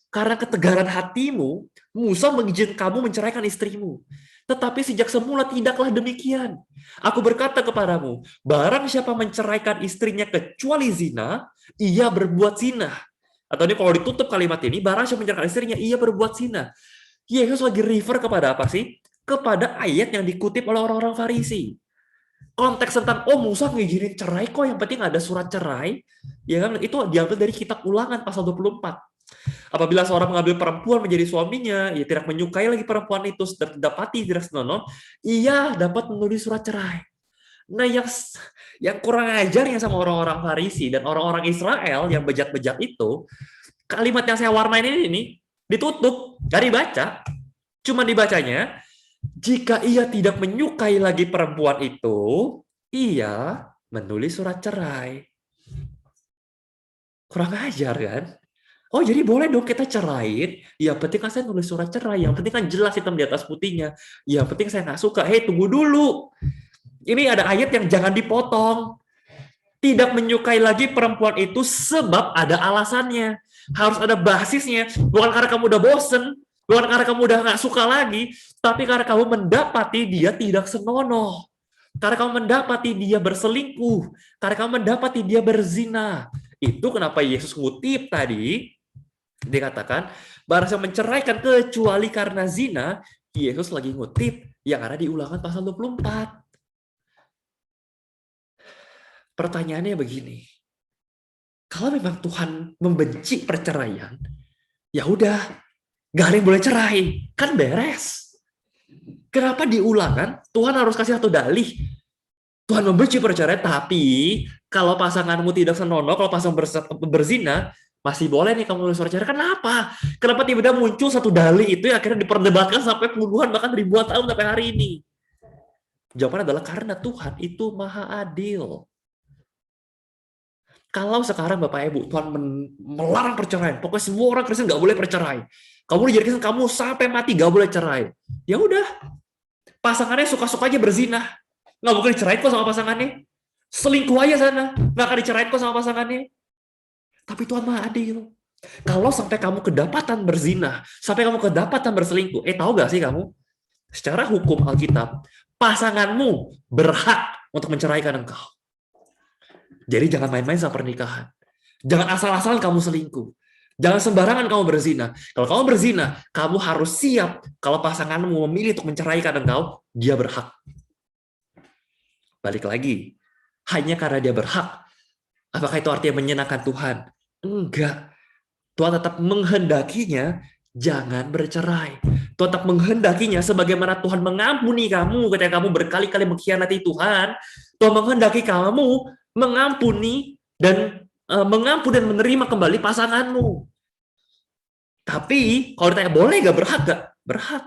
Karena ketegaran hatimu, Musa mengizinkan kamu menceraikan istrimu. Tetapi sejak semula tidaklah demikian. Aku berkata kepadamu, barang siapa menceraikan istrinya kecuali zina, ia berbuat zina. Atau ini kalau ditutup kalimat ini, barang siapa menceraikan istrinya, ia berbuat zina. Yesus lagi refer kepada apa sih? Kepada ayat yang dikutip oleh orang-orang Farisi. Konteks tentang, oh Musa ngizinin cerai kok, yang penting ada surat cerai, ya kan? Itu diambil dari kitab Ulangan pasal 24. Apabila seorang mengambil perempuan menjadi suaminya, ia tidak menyukai lagi perempuan itu, dapati tidak senonoh, ia dapat menulis surat cerai. Nah, yang kurang ajarnya sama orang-orang Farisi dan orang-orang Israel yang bejat-bejat itu, kalimat yang saya warnain ini ditutup, gak dibaca. Cuma dibacanya, jika ia tidak menyukai lagi perempuan itu, ia menulis surat cerai. Kurang ajar kan? Oh, jadi boleh dong kita cerain. Yang penting kan saya nulis surat cerai. Yang penting kan jelas hitam di atas putihnya. Yang penting saya nggak suka. Hei, tunggu dulu. Ini ada ayat yang jangan dipotong. Tidak menyukai lagi perempuan itu sebab ada alasannya. Harus ada basisnya. Bukan karena kamu udah bosen. Bukan karena kamu udah nggak suka lagi. Tapi karena kamu mendapati dia tidak senonoh. Karena kamu mendapati dia berselingkuh. Karena kamu mendapati dia berzina. Itu kenapa Yesus ngutip tadi. Dikatakan, barang siapa menceraikan kecuali karena zina, Yesus lagi ngutip yang ada di Ulangan pasal 24. Pertanyaannya begini, kalau memang Tuhan membenci perceraian, ya udah, gak ada yang boleh cerai, kan beres. Kenapa di Ulangan Tuhan harus kasih satu dalih? Tuhan membenci perceraian, tapi kalau pasanganmu tidak senonoh, kalau pasangan berzina, masih boleh nih kamu nulis surat cerai. Kenapa? Kenapa tiba-tiba muncul satu dalih itu yang akhirnya diperdebatkan sampai puluhan bahkan ribuan tahun sampai hari ini? Jawabannya adalah karena Tuhan itu maha adil. Kalau sekarang Bapak Ibu, Tuhan melarang perceraian, pokoknya semua orang Kristen nggak boleh bercerai. Kamu dijadikan kamu sampai mati nggak boleh cerai. Ya udah, pasangannya suka-suka aja berzina, nggak mungkin dicerain kok sama pasangannya. Selingkuh aja sana, nggak akan dicerain kok sama pasangannya. Tapi Tuhan maha adil. Kalau sampai kamu kedapatan berzina, sampai kamu kedapatan berselingkuh, tahu gak sih kamu? Secara hukum Alkitab, pasanganmu berhak untuk menceraikan engkau. Jadi jangan main-main sama pernikahan. Jangan asal-asalan kamu selingkuh. Jangan sembarangan kamu berzina. Kalau kamu berzina, kamu harus siap kalau pasanganmu memilih untuk menceraikan engkau, dia berhak. Balik lagi, hanya karena dia berhak. Apakah itu artinya menyenangkan Tuhan? Enggak. Tuhan tetap menghendakinya jangan bercerai. Tuhan tetap menghendakinya sebagaimana Tuhan mengampuni kamu ketika kamu berkali-kali mengkhianati Tuhan. Tuhan menghendaki kamu mengampuni dan menerima kembali pasanganmu. Tapi kalau ditanya boleh gak berhak gak? Berhak.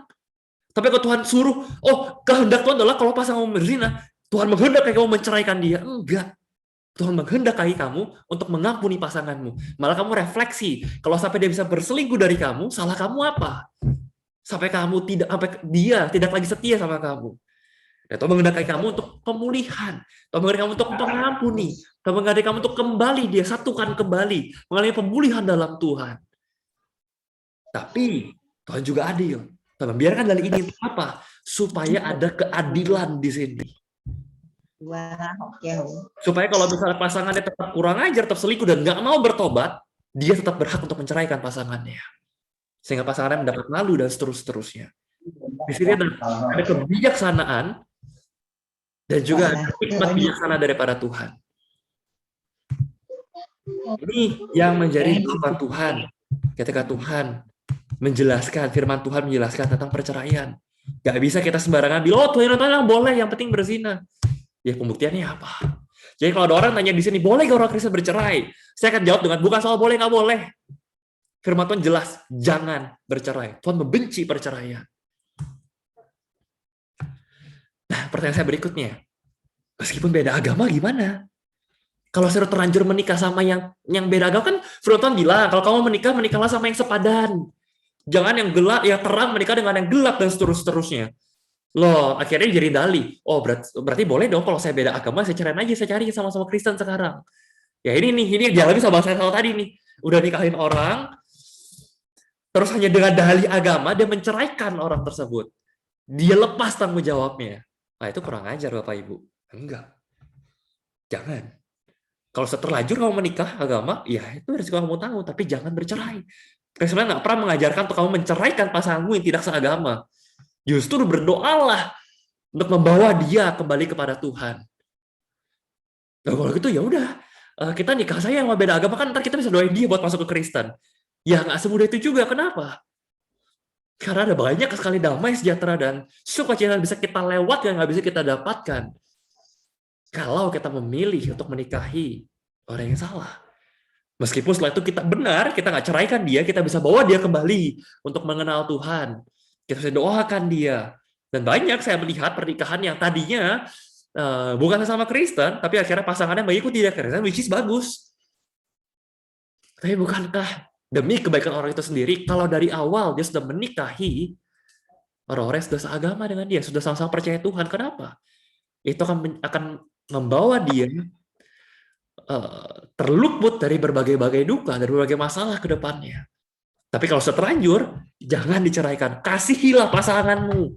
Tapi kalau Tuhan suruh, oh kehendak Tuhan adalah kalau pasanganmu berzina, Tuhan menghendaki kamu menceraikan dia. Enggak. Tuhan menghendaki kamu untuk mengampuni pasanganmu. Malah kamu refleksi, kalau sampai dia bisa berselingkuh dari kamu, salah kamu apa? Sampai dia tidak lagi setia sama kamu. Dan Tuhan menghendaki kamu untuk pemulihan. Tuhan menghendaki kamu untuk mengampuni. Tuhan menghendaki kamu untuk kembali, dia satukan kembali, mengalami pemulihan dalam Tuhan. Tapi Tuhan juga adil. Tuhan membiarkan dalih ini apa? Supaya ada keadilan di sini. Supaya kalau misalnya pasangannya tetap kurang ajar, tetap selingkuh dan nggak mau bertobat, dia tetap berhak untuk menceraikan pasangannya. Sehingga pasangannya mendapat malu dan seterusnya. Di sini ada kebijaksanaan dan juga ada hikmat bijaksana daripada Tuhan. Ini yang menjadi jawaban Tuhan Ketika Tuhan menjelaskan, firman Tuhan menjelaskan tentang perceraian. Gak bisa kita sembarangan bilang, oh Tuhan boleh, yang penting berzina. Ya pembuktiannya apa? Jadi kalau ada orang tanya di sini, boleh gak orang Kristen bercerai? Saya akan jawab dengan, bukan soal boleh nggak boleh. Firman Tuhan jelas, jangan bercerai. Tuhan membenci perceraian. Nah, pertanyaan saya berikutnya, meskipun beda agama gimana? Kalau saya terlanjur menikah sama yang beda agama, kan firman Tuhan bilang, kalau kamu menikah, menikahlah sama yang sepadan. Jangan yang gelap, yang terang menikah dengan yang gelap, dan seterusnya. Loh, akhirnya jadi dalih. Oh, berarti boleh dong kalau saya beda agama, saya cerain aja, saya cari sama-sama Kristen sekarang. Ya ini yang dialami sama saya tadi nih. Udah nikahin orang, terus hanya dengan dalih agama, dia menceraikan orang tersebut. Dia lepas tanggung jawabnya. Nah, itu kurang ajar Bapak Ibu. Enggak. Jangan. Kalau seterlanjur kamu menikah agama, ya itu resiko kamu tanggung, tapi jangan bercerai. Karena sebenarnya nggak pernah mengajarkan untuk kamu menceraikan pasanganmu yang tidak seagama. Justru berdoalah untuk membawa dia kembali kepada Tuhan. Nah, kalau gitu ya udah, kita nikah saya sama beda agama, kan ntar kita bisa doain dia buat masuk ke Kristen. Ya nggak semudah itu juga. Kenapa? Karena ada banyak sekali damai, sejahtera, dan sukacita yang bisa kita lewat yang nggak bisa kita dapatkan kalau kita memilih untuk menikahi orang yang salah. Meskipun setelah itu kita benar, kita nggak ceraikan dia, kita bisa bawa dia kembali untuk mengenal Tuhan. Kita bisa doakan dia. Dan banyak saya melihat pernikahan yang tadinya bukan sesama Kristen, tapi akhirnya pasangannya mengikuti dia Kristen, which is bagus. Tapi bukankah demi kebaikan orang itu sendiri, kalau dari awal dia sudah menikahi orang-orang yang sudah seagama dengan dia, sudah sama-sama percaya Tuhan, kenapa? Itu akan membawa dia terluput dari berbagai-bagai duka, dari berbagai masalah ke depannya. Tapi kalau seterlanjur, jangan diceraikan. Kasihilah pasanganmu.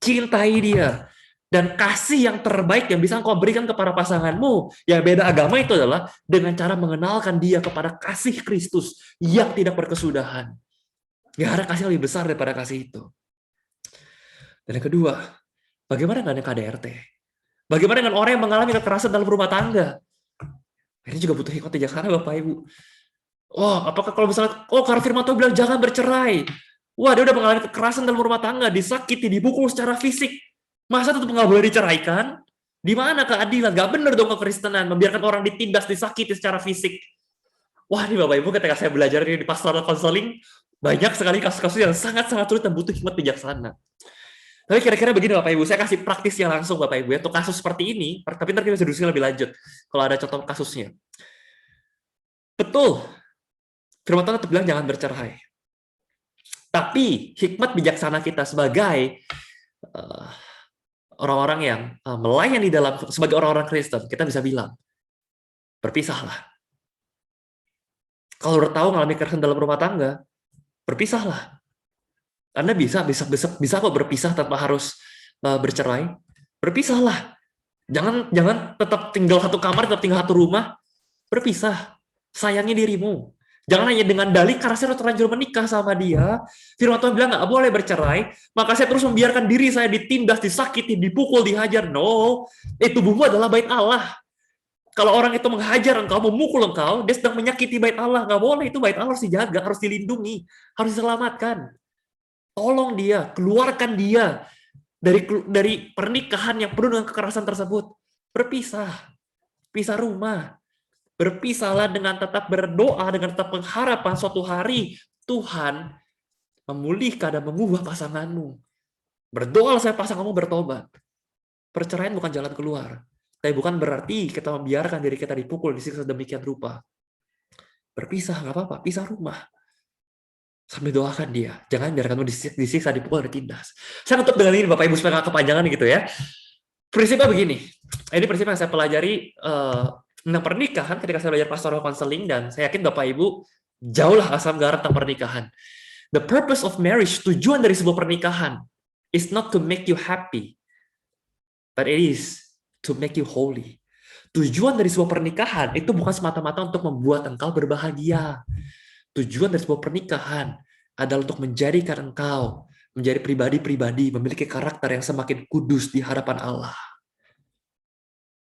Cintai dia. Dan kasih yang terbaik yang bisa engkau berikan kepada pasanganmu. Yang beda agama itu adalah dengan cara mengenalkan dia kepada kasih Kristus yang tidak berkesudahan. Gak ada kasih yang lebih besar daripada kasih itu. Dan yang kedua, bagaimana dengan KDRT? Bagaimana dengan orang yang mengalami kekerasan dalam rumah tangga? Ini juga butuh hikmat bijaksana Bapak Ibu. Oh, apakah kalau misalnya, karena firman Tuhan bilang jangan bercerai. Wah, dia udah mengalami kekerasan dalam rumah tangga, disakiti, dipukul secara fisik. Masa tetap nggak boleh diceraikan? Di mana keadilan? Gak bener dong kekristenan, membiarkan orang ditindas, disakiti secara fisik. Wah, ini Bapak Ibu, ketika saya belajar di pastoral counseling, banyak sekali kasus-kasus yang sangat-sangat sulit dan butuh hikmat bijaksana. Tapi kira-kira begini Bapak Ibu, saya kasih praktisnya langsung Bapak Ibu ya, untuk kasus seperti ini, tapi nanti kita bisa diskusi lebih lanjut, kalau ada contoh kasusnya. Betul, firman Tuhan tetap bilang jangan bercerai. Tapi hikmat bijaksana kita sebagai orang-orang yang melayani dalam, sebagai orang-orang Kristen, kita bisa bilang, berpisahlah. Kalau udah tahu ngalami kekerasan dalam rumah tangga, berpisahlah. Anda bisa kok berpisah tanpa harus bercerai. Berpisahlah. Jangan tetap tinggal satu kamar, tetap tinggal satu rumah. Berpisah. Sayangi dirimu. Jangan hanya dengan dalih karena saya terlanjur menikah sama dia. Firman Tuhan bilang nggak boleh bercerai, maka saya terus membiarkan diri saya ditindas, disakiti, dipukul, dihajar. No, tubuhmu adalah bait Allah. Kalau orang itu menghajar engkau, memukul engkau, dia sedang menyakiti bait Allah. Nggak boleh, itu bait Allah harus dijaga, harus dilindungi, harus diselamatkan. Tolong dia, keluarkan dia dari pernikahan yang penuh dengan kekerasan tersebut. Berpisah, pisah rumah. Berpisahlah dengan tetap berdoa, dengan tetap pengharapan suatu hari Tuhan memulihkan dan mengubah pasanganmu. Berdoa saya pasanganmu bertobat. Perceraian bukan jalan keluar. Tapi bukan berarti kita membiarkan diri kita dipukul, disiksa demikian rupa. Berpisah, nggak apa-apa, pisah rumah. Sambil doakan dia. Jangan biarkan kamu disiksa, dipukul, ditindas. Saya tutup dengan ini Bapak Ibu supaya nggak kepanjangan gitu ya. Prinsipnya begini. Ini prinsip yang saya pelajari tentang pernikahan ketika saya belajar pastoral counseling, dan saya yakin Bapak Ibu jauhlah asam garam tentang pernikahan. The purpose of marriage, tujuan dari sebuah pernikahan, is not to make you happy, but it is to make you holy. Tujuan dari sebuah pernikahan itu bukan semata-mata untuk membuat engkau berbahagia. Tujuan dari sebuah pernikahan adalah untuk menjadikan engkau menjadi pribadi-pribadi, memiliki karakter yang semakin kudus di hadapan Allah.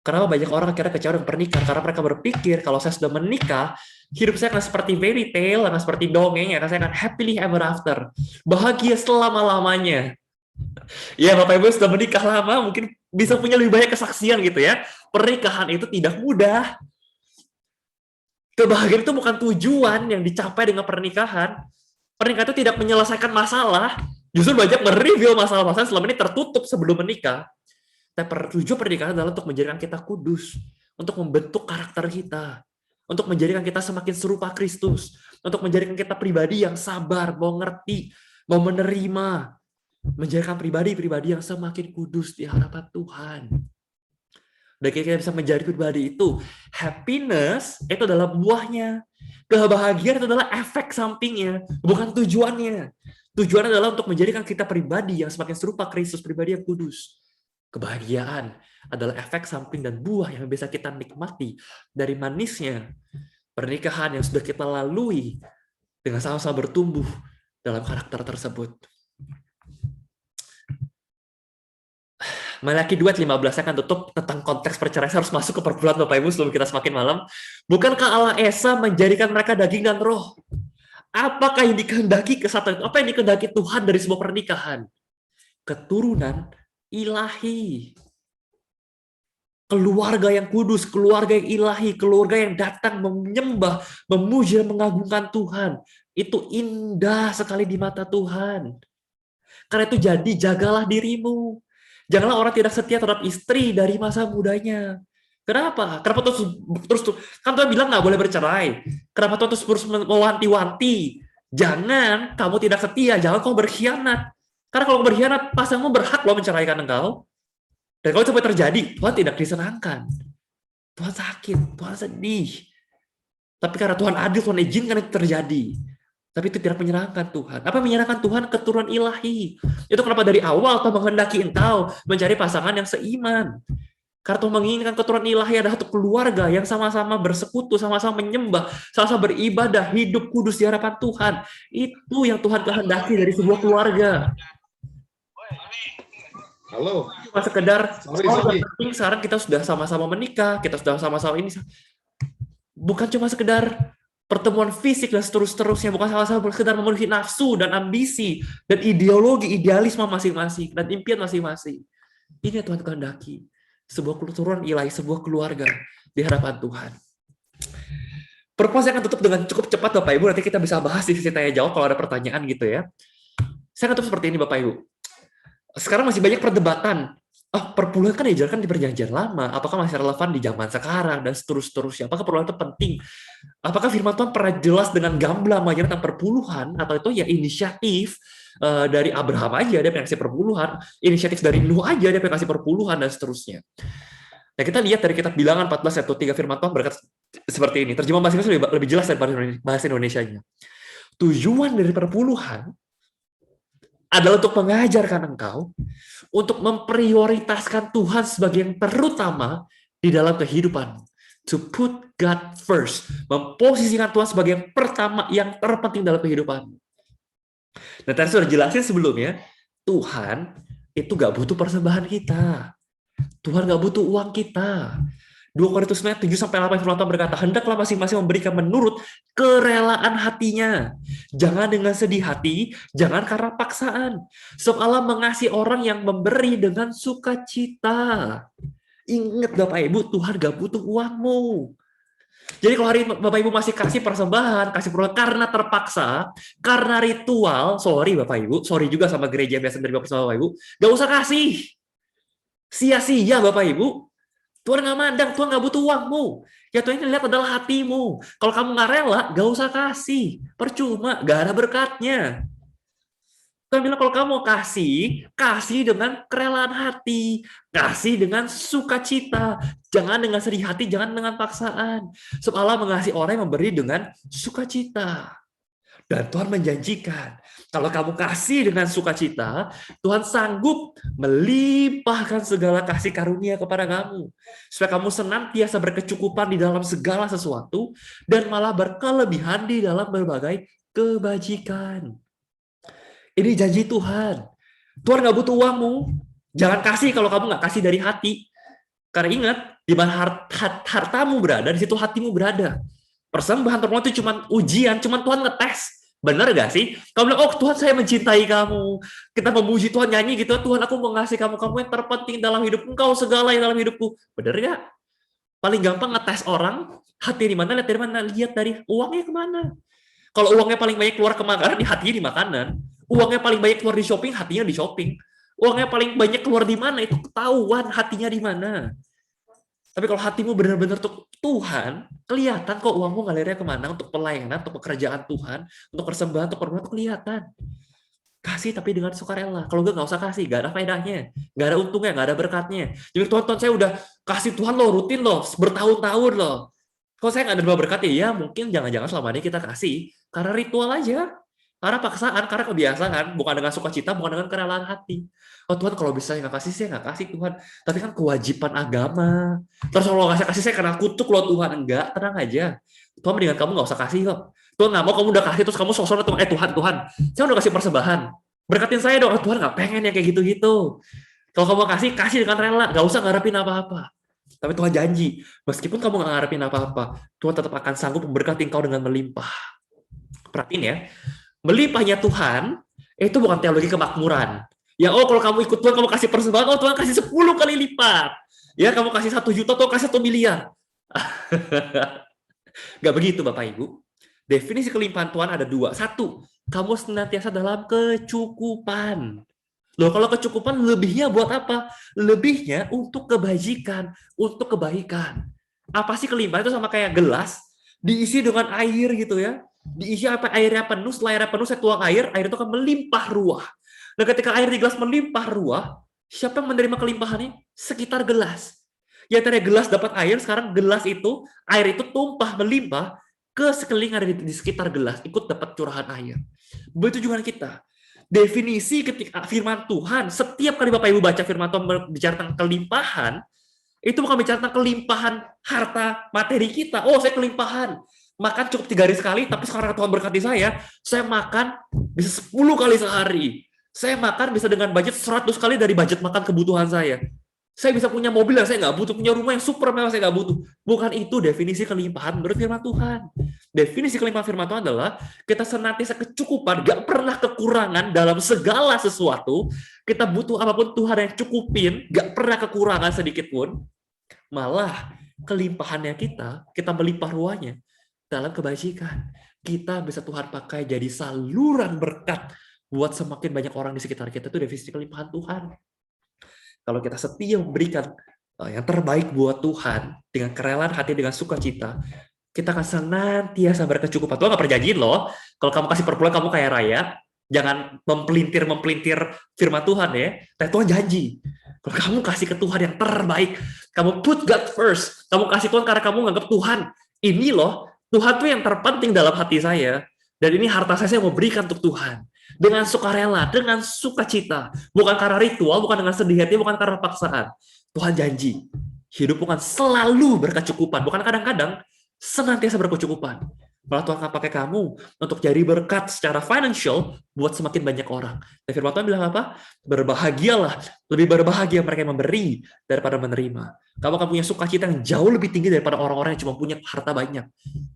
Kenapa banyak orang akhirnya kecewa dengan pernikahan? Karena mereka berpikir kalau saya sudah menikah, hidup saya akan seperti fairy tale, akan seperti dongeng, ya, saya akan happily ever after, bahagia selama-lamanya. Ya, Bapak Ibu sudah menikah lama, mungkin bisa punya lebih banyak kesaksian gitu ya. Pernikahan itu tidak mudah. Kebahagiaan itu bukan tujuan yang dicapai dengan pernikahan. Pernikahan itu tidak menyelesaikan masalah. Justru banyak mereview masalah-masalah selama ini tertutup sebelum menikah. Tapi tujuan pernikahan adalah untuk menjadikan kita kudus, untuk membentuk karakter kita, untuk menjadikan kita semakin serupa Kristus, untuk menjadikan kita pribadi yang sabar, mau ngerti, mau menerima, menjadikan pribadi-pribadi yang semakin kudus di hadapan Tuhan. Dan kita bisa menjadi pribadi itu. Happiness itu adalah buahnya. Kebahagiaan itu adalah efek sampingnya, bukan tujuannya. Tujuannya adalah untuk menjadikan kita pribadi yang semakin serupa Kristus, pribadi yang kudus. Kebahagiaan adalah efek samping dan buah yang bisa kita nikmati dari manisnya pernikahan yang sudah kita lalui dengan sama-sama bertumbuh dalam karakter tersebut. Malaki 2 ayat 15 saya akan tutup tentang konteks perceraian. Saya harus masuk ke perpuluhan Bapak Ibu sebelum kita semakin malam. Bukankah Allah Esa menjadikan mereka daging dan roh? Apakah yang dikehendaki kesatuan itu? Apa yang dikehendaki Tuhan dari sebuah pernikahan? Keturunan ilahi. Keluarga yang kudus, keluarga yang ilahi, keluarga yang datang menyembah, memuji dan mengagungkan Tuhan. Itu indah sekali di mata Tuhan. Karena itu jadi jagalah dirimu. Janganlah orang tidak setia terhadap istri dari masa mudanya. Kenapa? Kenapa terus kan Tuhan bilang nggak boleh bercerai. Kenapa Tuhan terus mewanti-wanti? Jangan kamu tidak setia, jangan kamu berkhianat. Karena kalau berkhianat, pasanganmu berhak loh menceraikan engkau. Dan kalau itu sampai terjadi, Tuhan tidak disenangkan. Tuhan sakit, Tuhan sedih. Tapi karena Tuhan adil, Tuhan izinkan itu terjadi. Tapi itu tidak menyenangkan Tuhan. Apa yang menyenangkan Tuhan? Keturunan ilahi. Itu kenapa dari awal Tuhan menghendaki engkau mencari pasangan yang seiman. Karena Tuhan menginginkan keturunan ilahi adalah satu keluarga yang sama-sama bersekutu, sama-sama menyembah, sama-sama beribadah, hidup kudus di hadapan Tuhan. Itu yang Tuhan kehendaki dari sebuah keluarga. Halo. Cuma sekedar, penting sekarang kita sudah sama-sama menikah, kita sudah sama-sama ini. Bukan cuma sekedar pertemuan fisik dan seterusnya, bukan sama-sama sekedar memenuhi nafsu dan ambisi dan ideologi, idealisme masing-masing dan impian masing-masing. Ini yang Tuhan kehendaki. Sebuah keturunan ilahi, sebuah keluarga di hadapan Tuhan. Purpose saya akan tutup dengan cukup cepat Bapak Ibu, nanti kita bisa bahas di sesi tanya jawab kalau ada pertanyaan gitu ya. Saya akan tutup seperti ini Bapak Ibu. Sekarang masih banyak perdebatan. Perpuluhan kan diajarkan di perjanjian lama, apakah masih relevan di zaman sekarang dan seterusnya? Apakah perpuluhan itu penting? Apakah firman Tuhan pernah jelas dengan gamblang mengajarkan tentang perpuluhan, atau itu ya inisiatif dari Abraham aja dia pengen kasih perpuluhan, inisiatif dari Nuh aja dia pengen kasih perpuluhan dan seterusnya. Nah, kita lihat dari kitab Bilangan 14 ayat 3 firman Tuhan berkata seperti ini. Terjemah bahasa Inggris lebih jelas daripada bahasa Indonesianya. Tujuan dari perpuluhan adalah untuk mengajarkan engkau untuk memprioritaskan Tuhan sebagai yang terutama di dalam kehidupan. To put God first. Memposisikan Tuhan sebagai yang pertama, yang terpenting dalam kehidupan. Nah, tadi sudah jelasin sebelumnya, Tuhan itu gak butuh persembahan kita. Tuhan gak butuh uang kita. 2 Korintus 7-8 firman Tuhan berkata, hendaklah masing-masing memberikan menurut kerelaan hatinya. Jangan dengan sedih hati, jangan karena paksaan. Sebab Allah mengasihi orang yang memberi dengan sukacita. Ingat Bapak Ibu, Tuhan gak butuh uangmu. Jadi kalau hari Bapak Ibu masih kasih persembahan, kasih persembahan karena terpaksa, karena ritual, sorry Bapak Ibu, sorry juga sama gereja biasa dari Bapak Ibu, gak usah kasih. Sia-sia Bapak Ibu. Tuhan nggak mandang, Tuhan nggak butuh uangmu. Ya Tuhan yang lihat adalah hatimu. Kalau kamu nggak rela, nggak usah kasih. Percuma, nggak ada berkatnya. Tuhan bilang kalau kamu mau kasih, kasih dengan kerelaan hati. Kasih dengan sukacita. Jangan dengan sedih hati, jangan dengan paksaan. Sebab Allah mengasihi orang yang memberi dengan sukacita. Dan Tuhan menjanjikan, kalau kamu kasih dengan sukacita, Tuhan sanggup melimpahkan segala kasih karunia kepada kamu. Supaya kamu senantiasa berkecukupan di dalam segala sesuatu, dan malah berkelebihan di dalam berbagai kebajikan. Ini janji Tuhan. Tuhan nggak butuh uangmu. Jangan kasih kalau kamu nggak kasih dari hati. Karena ingat, di mana hartamu berada, di situ hatimu berada. Persembahan Tuhan itu cuma ujian, cuma Tuhan ngetes. Benar gak sih? Kamu bilang, oh Tuhan saya mencintai kamu. Kita memuji Tuhan, nyanyi gitu, Tuhan aku mengasihi kamu, kamu yang terpenting dalam hidupku, engkau segala yang dalam hidupku. Benar gak? Paling gampang ngetes orang, hati di mana, lihat dari mana, lihat dari uangnya kemana. Kalau uangnya paling banyak keluar ke makanan, di hatinya di makanan. Uangnya paling banyak keluar di shopping, hatinya di shopping. Uangnya paling banyak keluar di mana, itu ketahuan hatinya di mana. Tapi kalau hatimu benar-benar untuk Tuhan, kelihatan kok uangmu ngalirnya kemana, untuk pelayanan, untuk pekerjaan Tuhan, untuk persembahan, untuk perbuatan, kelihatan. Kasih tapi dengan sukarela. Kalau nggak usah kasih, nggak ada faedahnya, nggak ada untungnya, nggak ada berkatnya. Jadi Tuhan, saya udah kasih Tuhan loh, rutin loh, bertahun-tahun loh. Kalau saya nggak ada berkat ya mungkin jangan-jangan selama ini kita kasih karena ritual aja, karena paksaan, karena kebiasaan, bukan dengan sukacita, bukan dengan kerelaan hati. Oh Tuhan, kalau bisa saya nggak kasih, saya nggak kasih Tuhan. Tapi kan kewajiban agama. Terus kalau nggak kasih saya karena kutuk loh Tuhan. Enggak, tenang aja. Tuhan mendingan kamu nggak usah kasih kok. Tuhan nggak mau kamu udah kasih terus kamu sosok Tuhan, Tuhan, saya udah kasih persembahan. Berkatin saya dong. Tuhan nggak pengen yang kayak gitu-gitu. Kalau kamu kasih dengan rela, nggak usah ngarepin apa-apa. Tapi Tuhan janji, meskipun kamu nggak ngarepin apa-apa, Tuhan tetap akan sanggup memberkati engkau dengan melimpah. Perhatiin ya, melimpahnya Tuhan, itu bukan teologi kemakmuran. Ya, oh kalau kamu ikut Tuhan, kamu kasih persembahan, oh Tuhan kasih 10 kali lipat. Ya, kamu kasih 1 juta, Tuhan kasih 1 miliar. Gak begitu Bapak Ibu. Definisi kelimpahan Tuhan ada 2. 1, kamu senantiasa dalam kecukupan. Loh, kalau kecukupan lebihnya buat apa? Lebihnya untuk kebajikan, untuk kebaikan. Apa sih kelimpahan itu? Sama kayak gelas diisi dengan air gitu ya. Diisi apa, airnya penuh, setelah airnya penuh saya tuang air itu akan melimpah ruah. Nah, ketika air di gelas melimpah ruah, siapa yang menerima kelimpahannya? Sekitar gelas. Ya tadi gelas dapat air, sekarang gelas itu, air itu tumpah melimpah ke sekeliling ada di sekitar gelas, ikut dapat curahan air. Begitu juga kita. Definisi ketika firman Tuhan, setiap kali Bapak Ibu baca firman Tuhan bicara tentang kelimpahan, itu bukan bicara tentang kelimpahan harta materi kita. Oh, saya kelimpahan. Makan cukup 3 hari sekali, tapi sekarang Tuhan berkati saya makan bisa 10 kali sehari. Saya makan bisa dengan budget 100 kali dari budget makan kebutuhan saya. Saya bisa punya mobil yang saya nggak butuh, punya rumah yang super mewah saya nggak butuh. Bukan itu definisi kelimpahan menurut firman Tuhan. Definisi kelimpahan firman Tuhan adalah kita senantiasa kecukupan, nggak pernah kekurangan dalam segala sesuatu. Kita butuh apapun Tuhan yang cukupin, nggak pernah kekurangan sedikit pun. Malah kelimpahannya kita melimpah ruahnya dalam kebajikan. Kita bisa Tuhan pakai jadi saluran berkat buat semakin banyak orang di sekitar kita. Itu definisi kelimpahan Tuhan. Kalau kita setia memberikan yang terbaik buat Tuhan dengan kerelaan hati, dengan sukacita, kita akan senantiasa berkecukupan. Tuhan nggak perjanjiin loh, kalau kamu kasih per bulan kamu kaya raya, jangan mempelintir firman Tuhan ya. Tapi Tuhan janji, kalau kamu kasih ke Tuhan yang terbaik, kamu put God first, kamu kasih Tuhan karena kamu nganggap Tuhan, ini loh, Tuhan tuh yang terpenting dalam hati saya, dan ini harta saya mau berikan untuk Tuhan. Dengan sukarela, dengan sukacita. Bukan karena ritual, bukan dengan sedih hati, bukan karena paksaan. Tuhan janji, hidup bukan selalu berkecukupan, bukan kadang-kadang, senantiasa berkecukupan. Malah Tuhan akan pakai kamu untuk jadi berkat secara financial buat semakin banyak orang. Dan firman Tuhan bilang apa? Berbahagialah, lebih berbahagia mereka yang memberi daripada menerima. Kamu akan punya sukacita yang jauh lebih tinggi daripada orang-orang yang cuma punya harta banyak.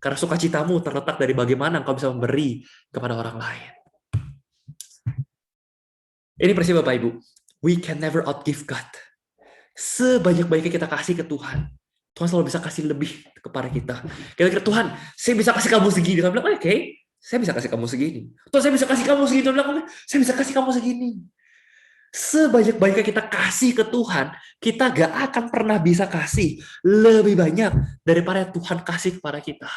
Karena sukacitamu terletak dari bagaimana engkau bisa memberi kepada orang lain. Ini prinsip Bapak Ibu. We can never outgive God. Sebanyak-banyaknya kita kasih ke Tuhan, Tuhan selalu bisa kasih lebih kepada kita. Kira-kira Tuhan, saya bisa kasih kamu segini. Tuhan bilang, oke, saya bisa kasih kamu segini. Tuhan, saya bisa kasih kamu segini. Tuhan bilang, oke, saya bisa kasih kamu segini. Sebanyak-banyaknya kita kasih ke Tuhan, kita gak akan pernah bisa kasih lebih banyak daripada Tuhan kasih kepada kita.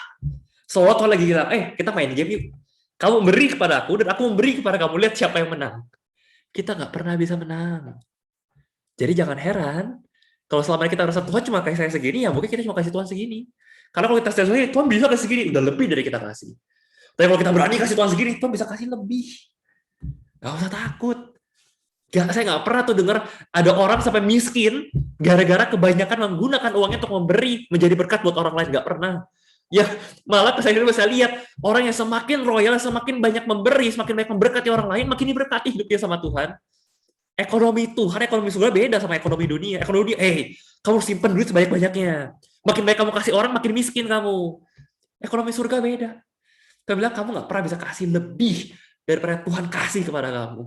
Soalnya Tuhan lagi bilang, kita main game yuk. Kamu memberi kepada aku, dan aku memberi kepada kamu. Lihat siapa yang menang. Kita nggak pernah bisa menang. Jadi jangan heran, kalau selama ini kita rasa Tuhan cuma kasih saya segini, ya mungkin kita cuma kasih Tuhan segini. Karena kalau kita segini, Tuhan bisa kasih segini, udah lebih dari kita kasih. Tapi kalau kita berani kasih Tuhan segini, Tuhan bisa kasih lebih. Gak usah takut. Saya nggak pernah tuh dengar ada orang sampai miskin, gara-gara kebanyakan menggunakan uangnya untuk memberi, menjadi berkat buat orang lain. Nggak pernah. Ya, malah saya lihat orang yang semakin royal, semakin banyak memberi, semakin banyak memberkati orang lain, makin diberkati hidupnya sama Tuhan. Ekonomi Tuhan, ekonomi surga beda sama ekonomi dunia. Ekonomi dunia, kamu simpen duit sebanyak-banyaknya. Makin banyak kamu kasih orang, makin miskin kamu. Ekonomi surga beda. Dia bilang, kamu nggak pernah bisa kasih lebih daripada Tuhan kasih kepada kamu.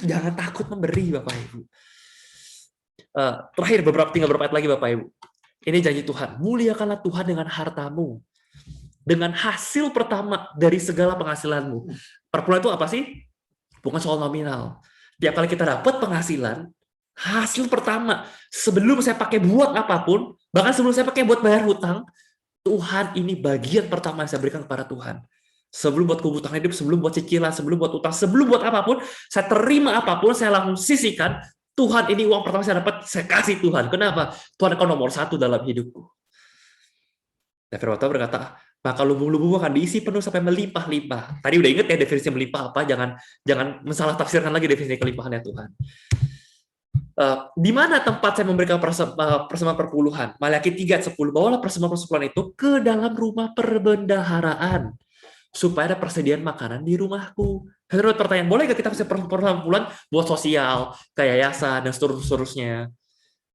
Jangan takut memberi, Bapak Ibu. Terakhir, tinggal beberapa ayat lagi, Bapak Ibu. Ini janji Tuhan. Muliakanlah Tuhan dengan hartamu. Dengan hasil pertama dari segala penghasilanmu. Perpuluhan itu apa sih? Bukan soal nominal. Tiap kali kita dapat penghasilan, hasil pertama, sebelum saya pakai buat apapun, bahkan sebelum saya pakai buat bayar hutang, Tuhan ini bagian pertama yang saya berikan kepada Tuhan. Sebelum buat kebutuhan hidup, sebelum buat cicilan, sebelum buat utang, sebelum buat apapun, saya terima apapun, saya langsung sisihkan. Tuhan, ini uang pertama saya dapat, saya kasih Tuhan. Kenapa? Tuhan kau nomor satu dalam hidupku. Dan firman Tuhan berkata, maka lubung-lubung akan diisi penuh sampai melimpah-limpah. Tadi udah inget ya definisi melimpah apa? Jangan mensalah tafsirkan lagi definisi kelimpahannya Tuhan. Di mana tempat saya memberikan persembahan perpuluhan? Maliaki 3:10. Bawalah persembahan persepuluhan itu ke dalam rumah perbendaharaan supaya ada persediaan makanan di rumahku. Dan menurut pertanyaan, boleh nggak kita kasih perpuluhan buat sosial, ke yayasan, dan seterusnya?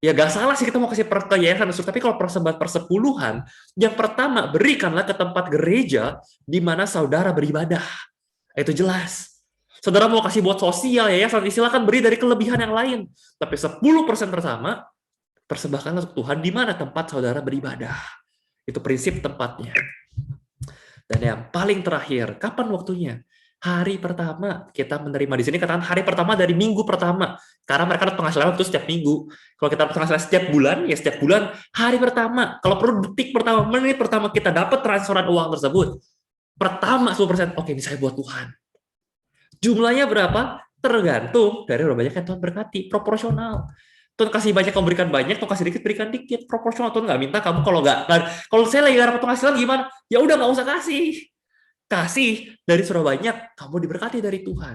Ya gak salah sih kita mau kasih ke yayasan, tapi kalau persembahan persepuluhan, yang pertama berikanlah ke tempat gereja di mana saudara beribadah. Itu jelas. Saudara mau kasih buat sosial, yayasan, silakan beri dari kelebihan yang lain. Tapi 10% pertama, persembahkanlah untuk Tuhan di mana tempat saudara beribadah. Itu prinsip tempatnya. Dan yang paling terakhir, kapan waktunya? Hari pertama kita menerima. Di sini katakan hari pertama dari minggu pertama. Karena mereka dapat penghasilan itu setiap minggu. Kalau kita dapat penghasilan setiap bulan, ya setiap bulan hari pertama. Kalau perlu detik pertama, menit pertama kita dapat transferan uang tersebut. Pertama 10%, oke ini saya buat Tuhan. Jumlahnya berapa? Tergantung dari berapa banyak yang Tuhan berkati. Proporsional. Tuhan kasih banyak, kamu berikan banyak, Tuhan kasih dikit, berikan dikit. Proporsional. Tuhan nggak minta kamu kalau saya lagi dapat penghasilan gimana? Ya udah nggak usah kasih. Kasih dari surah banyak, kamu diberkati dari Tuhan.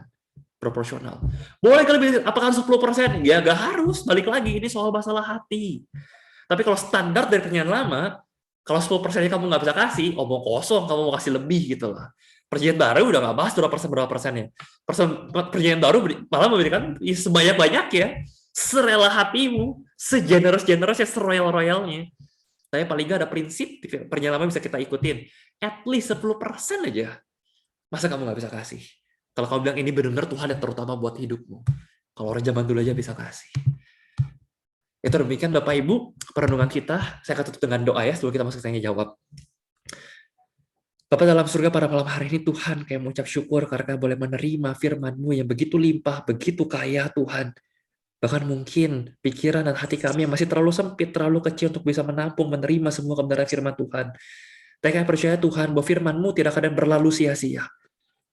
Proporsional. Boleh lebih, apakah 10%? Ya nggak harus. Balik lagi, ini soal masalah hati. Tapi kalau standar dari perjanjian lama, kalau 10%-nya kamu nggak bisa kasih, omong kosong, kamu mau kasih lebih gitu lah. Perjanjian baru udah nggak bahas berapa persennya. Perjanjian baru malah memberikan sebanyak-banyak ya, serela hatimu, segenerous-generousnya, seroyal-royalnya. Tapi paling nggak ada prinsip perjanjian lama bisa kita ikutin. At least 10% aja. Masa kamu nggak bisa kasih? Kalau kamu bilang ini benar-benar Tuhan yang terutama buat hidupmu. Kalau orang zaman dulu aja bisa kasih. Itu demikian Bapak Ibu, perenungan kita. Saya akan tutup dengan doa ya, sebelum kita masuk tanya jawab. Bapak dalam surga, pada malam hari ini Tuhan, kayak mengucap syukur karena boleh menerima firman-Mu yang begitu limpah, begitu kaya Tuhan. Bahkan mungkin pikiran dan hati kami yang masih terlalu sempit, terlalu kecil untuk bisa menampung, menerima semua kebenaran firman Tuhan. Tapi kami percaya Tuhan bahwa firman-Mu tidak akan berlalu sia-sia.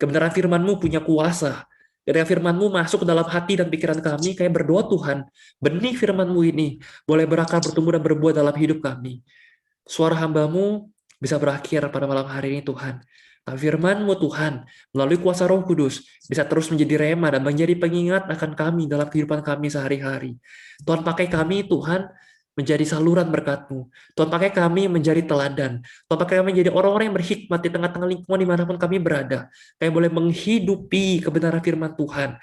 Kebenaran firman-Mu punya kuasa. Ketika firman-Mu masuk ke dalam hati dan pikiran kami, kami berdoa Tuhan, benih firman-Mu ini boleh berakar, bertumbuh, dan berbuah dalam hidup kami. Suara hamba-Mu bisa berakhir pada malam hari ini Tuhan. Tapi firman-Mu Tuhan, melalui kuasa Roh Kudus, bisa terus menjadi rema dan menjadi pengingat akan kami dalam kehidupan kami sehari-hari. Tuhan pakai kami, Tuhan, menjadi saluran berkat-Mu. Tuhan pakai kami menjadi teladan. Tuhan pakai kami menjadi orang-orang yang berhikmat di tengah-tengah lingkungan dimanapun kami berada. Kami boleh menghidupi kebenaran firman Tuhan.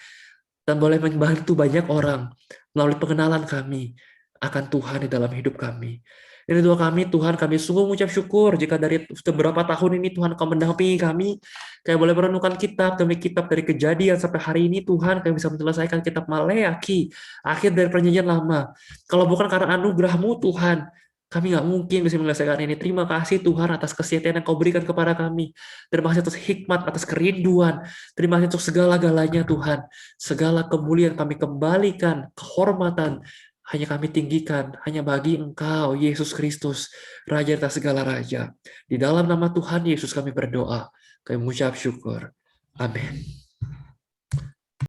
Dan boleh membantu banyak orang melalui pengenalan kami akan Tuhan di dalam hidup kami. Ini doa kami, Tuhan, kami sungguh mengucap syukur jika dari beberapa tahun ini Tuhan Kau mendampingi kami. Kami boleh merenungkan kitab demi kitab dari Kejadian sampai hari ini Tuhan, kami bisa menyelesaikan kitab Maleaki, akhir dari perjanjian lama. Kalau bukan karena anugerah-Mu Tuhan, kami nggak mungkin bisa menyelesaikan ini. Terima kasih Tuhan atas kesetiaan yang Kau berikan kepada kami. Terima kasih atas hikmat, atas kerinduan. Terima kasih untuk segala-galanya Tuhan. Segala kemuliaan kami kembalikan, kehormatan hanya kami tinggikan, hanya bagi Engkau, Yesus Kristus, Raja atas segala Raja. Di dalam nama Tuhan Yesus kami berdoa, kami mengucap syukur. Amin.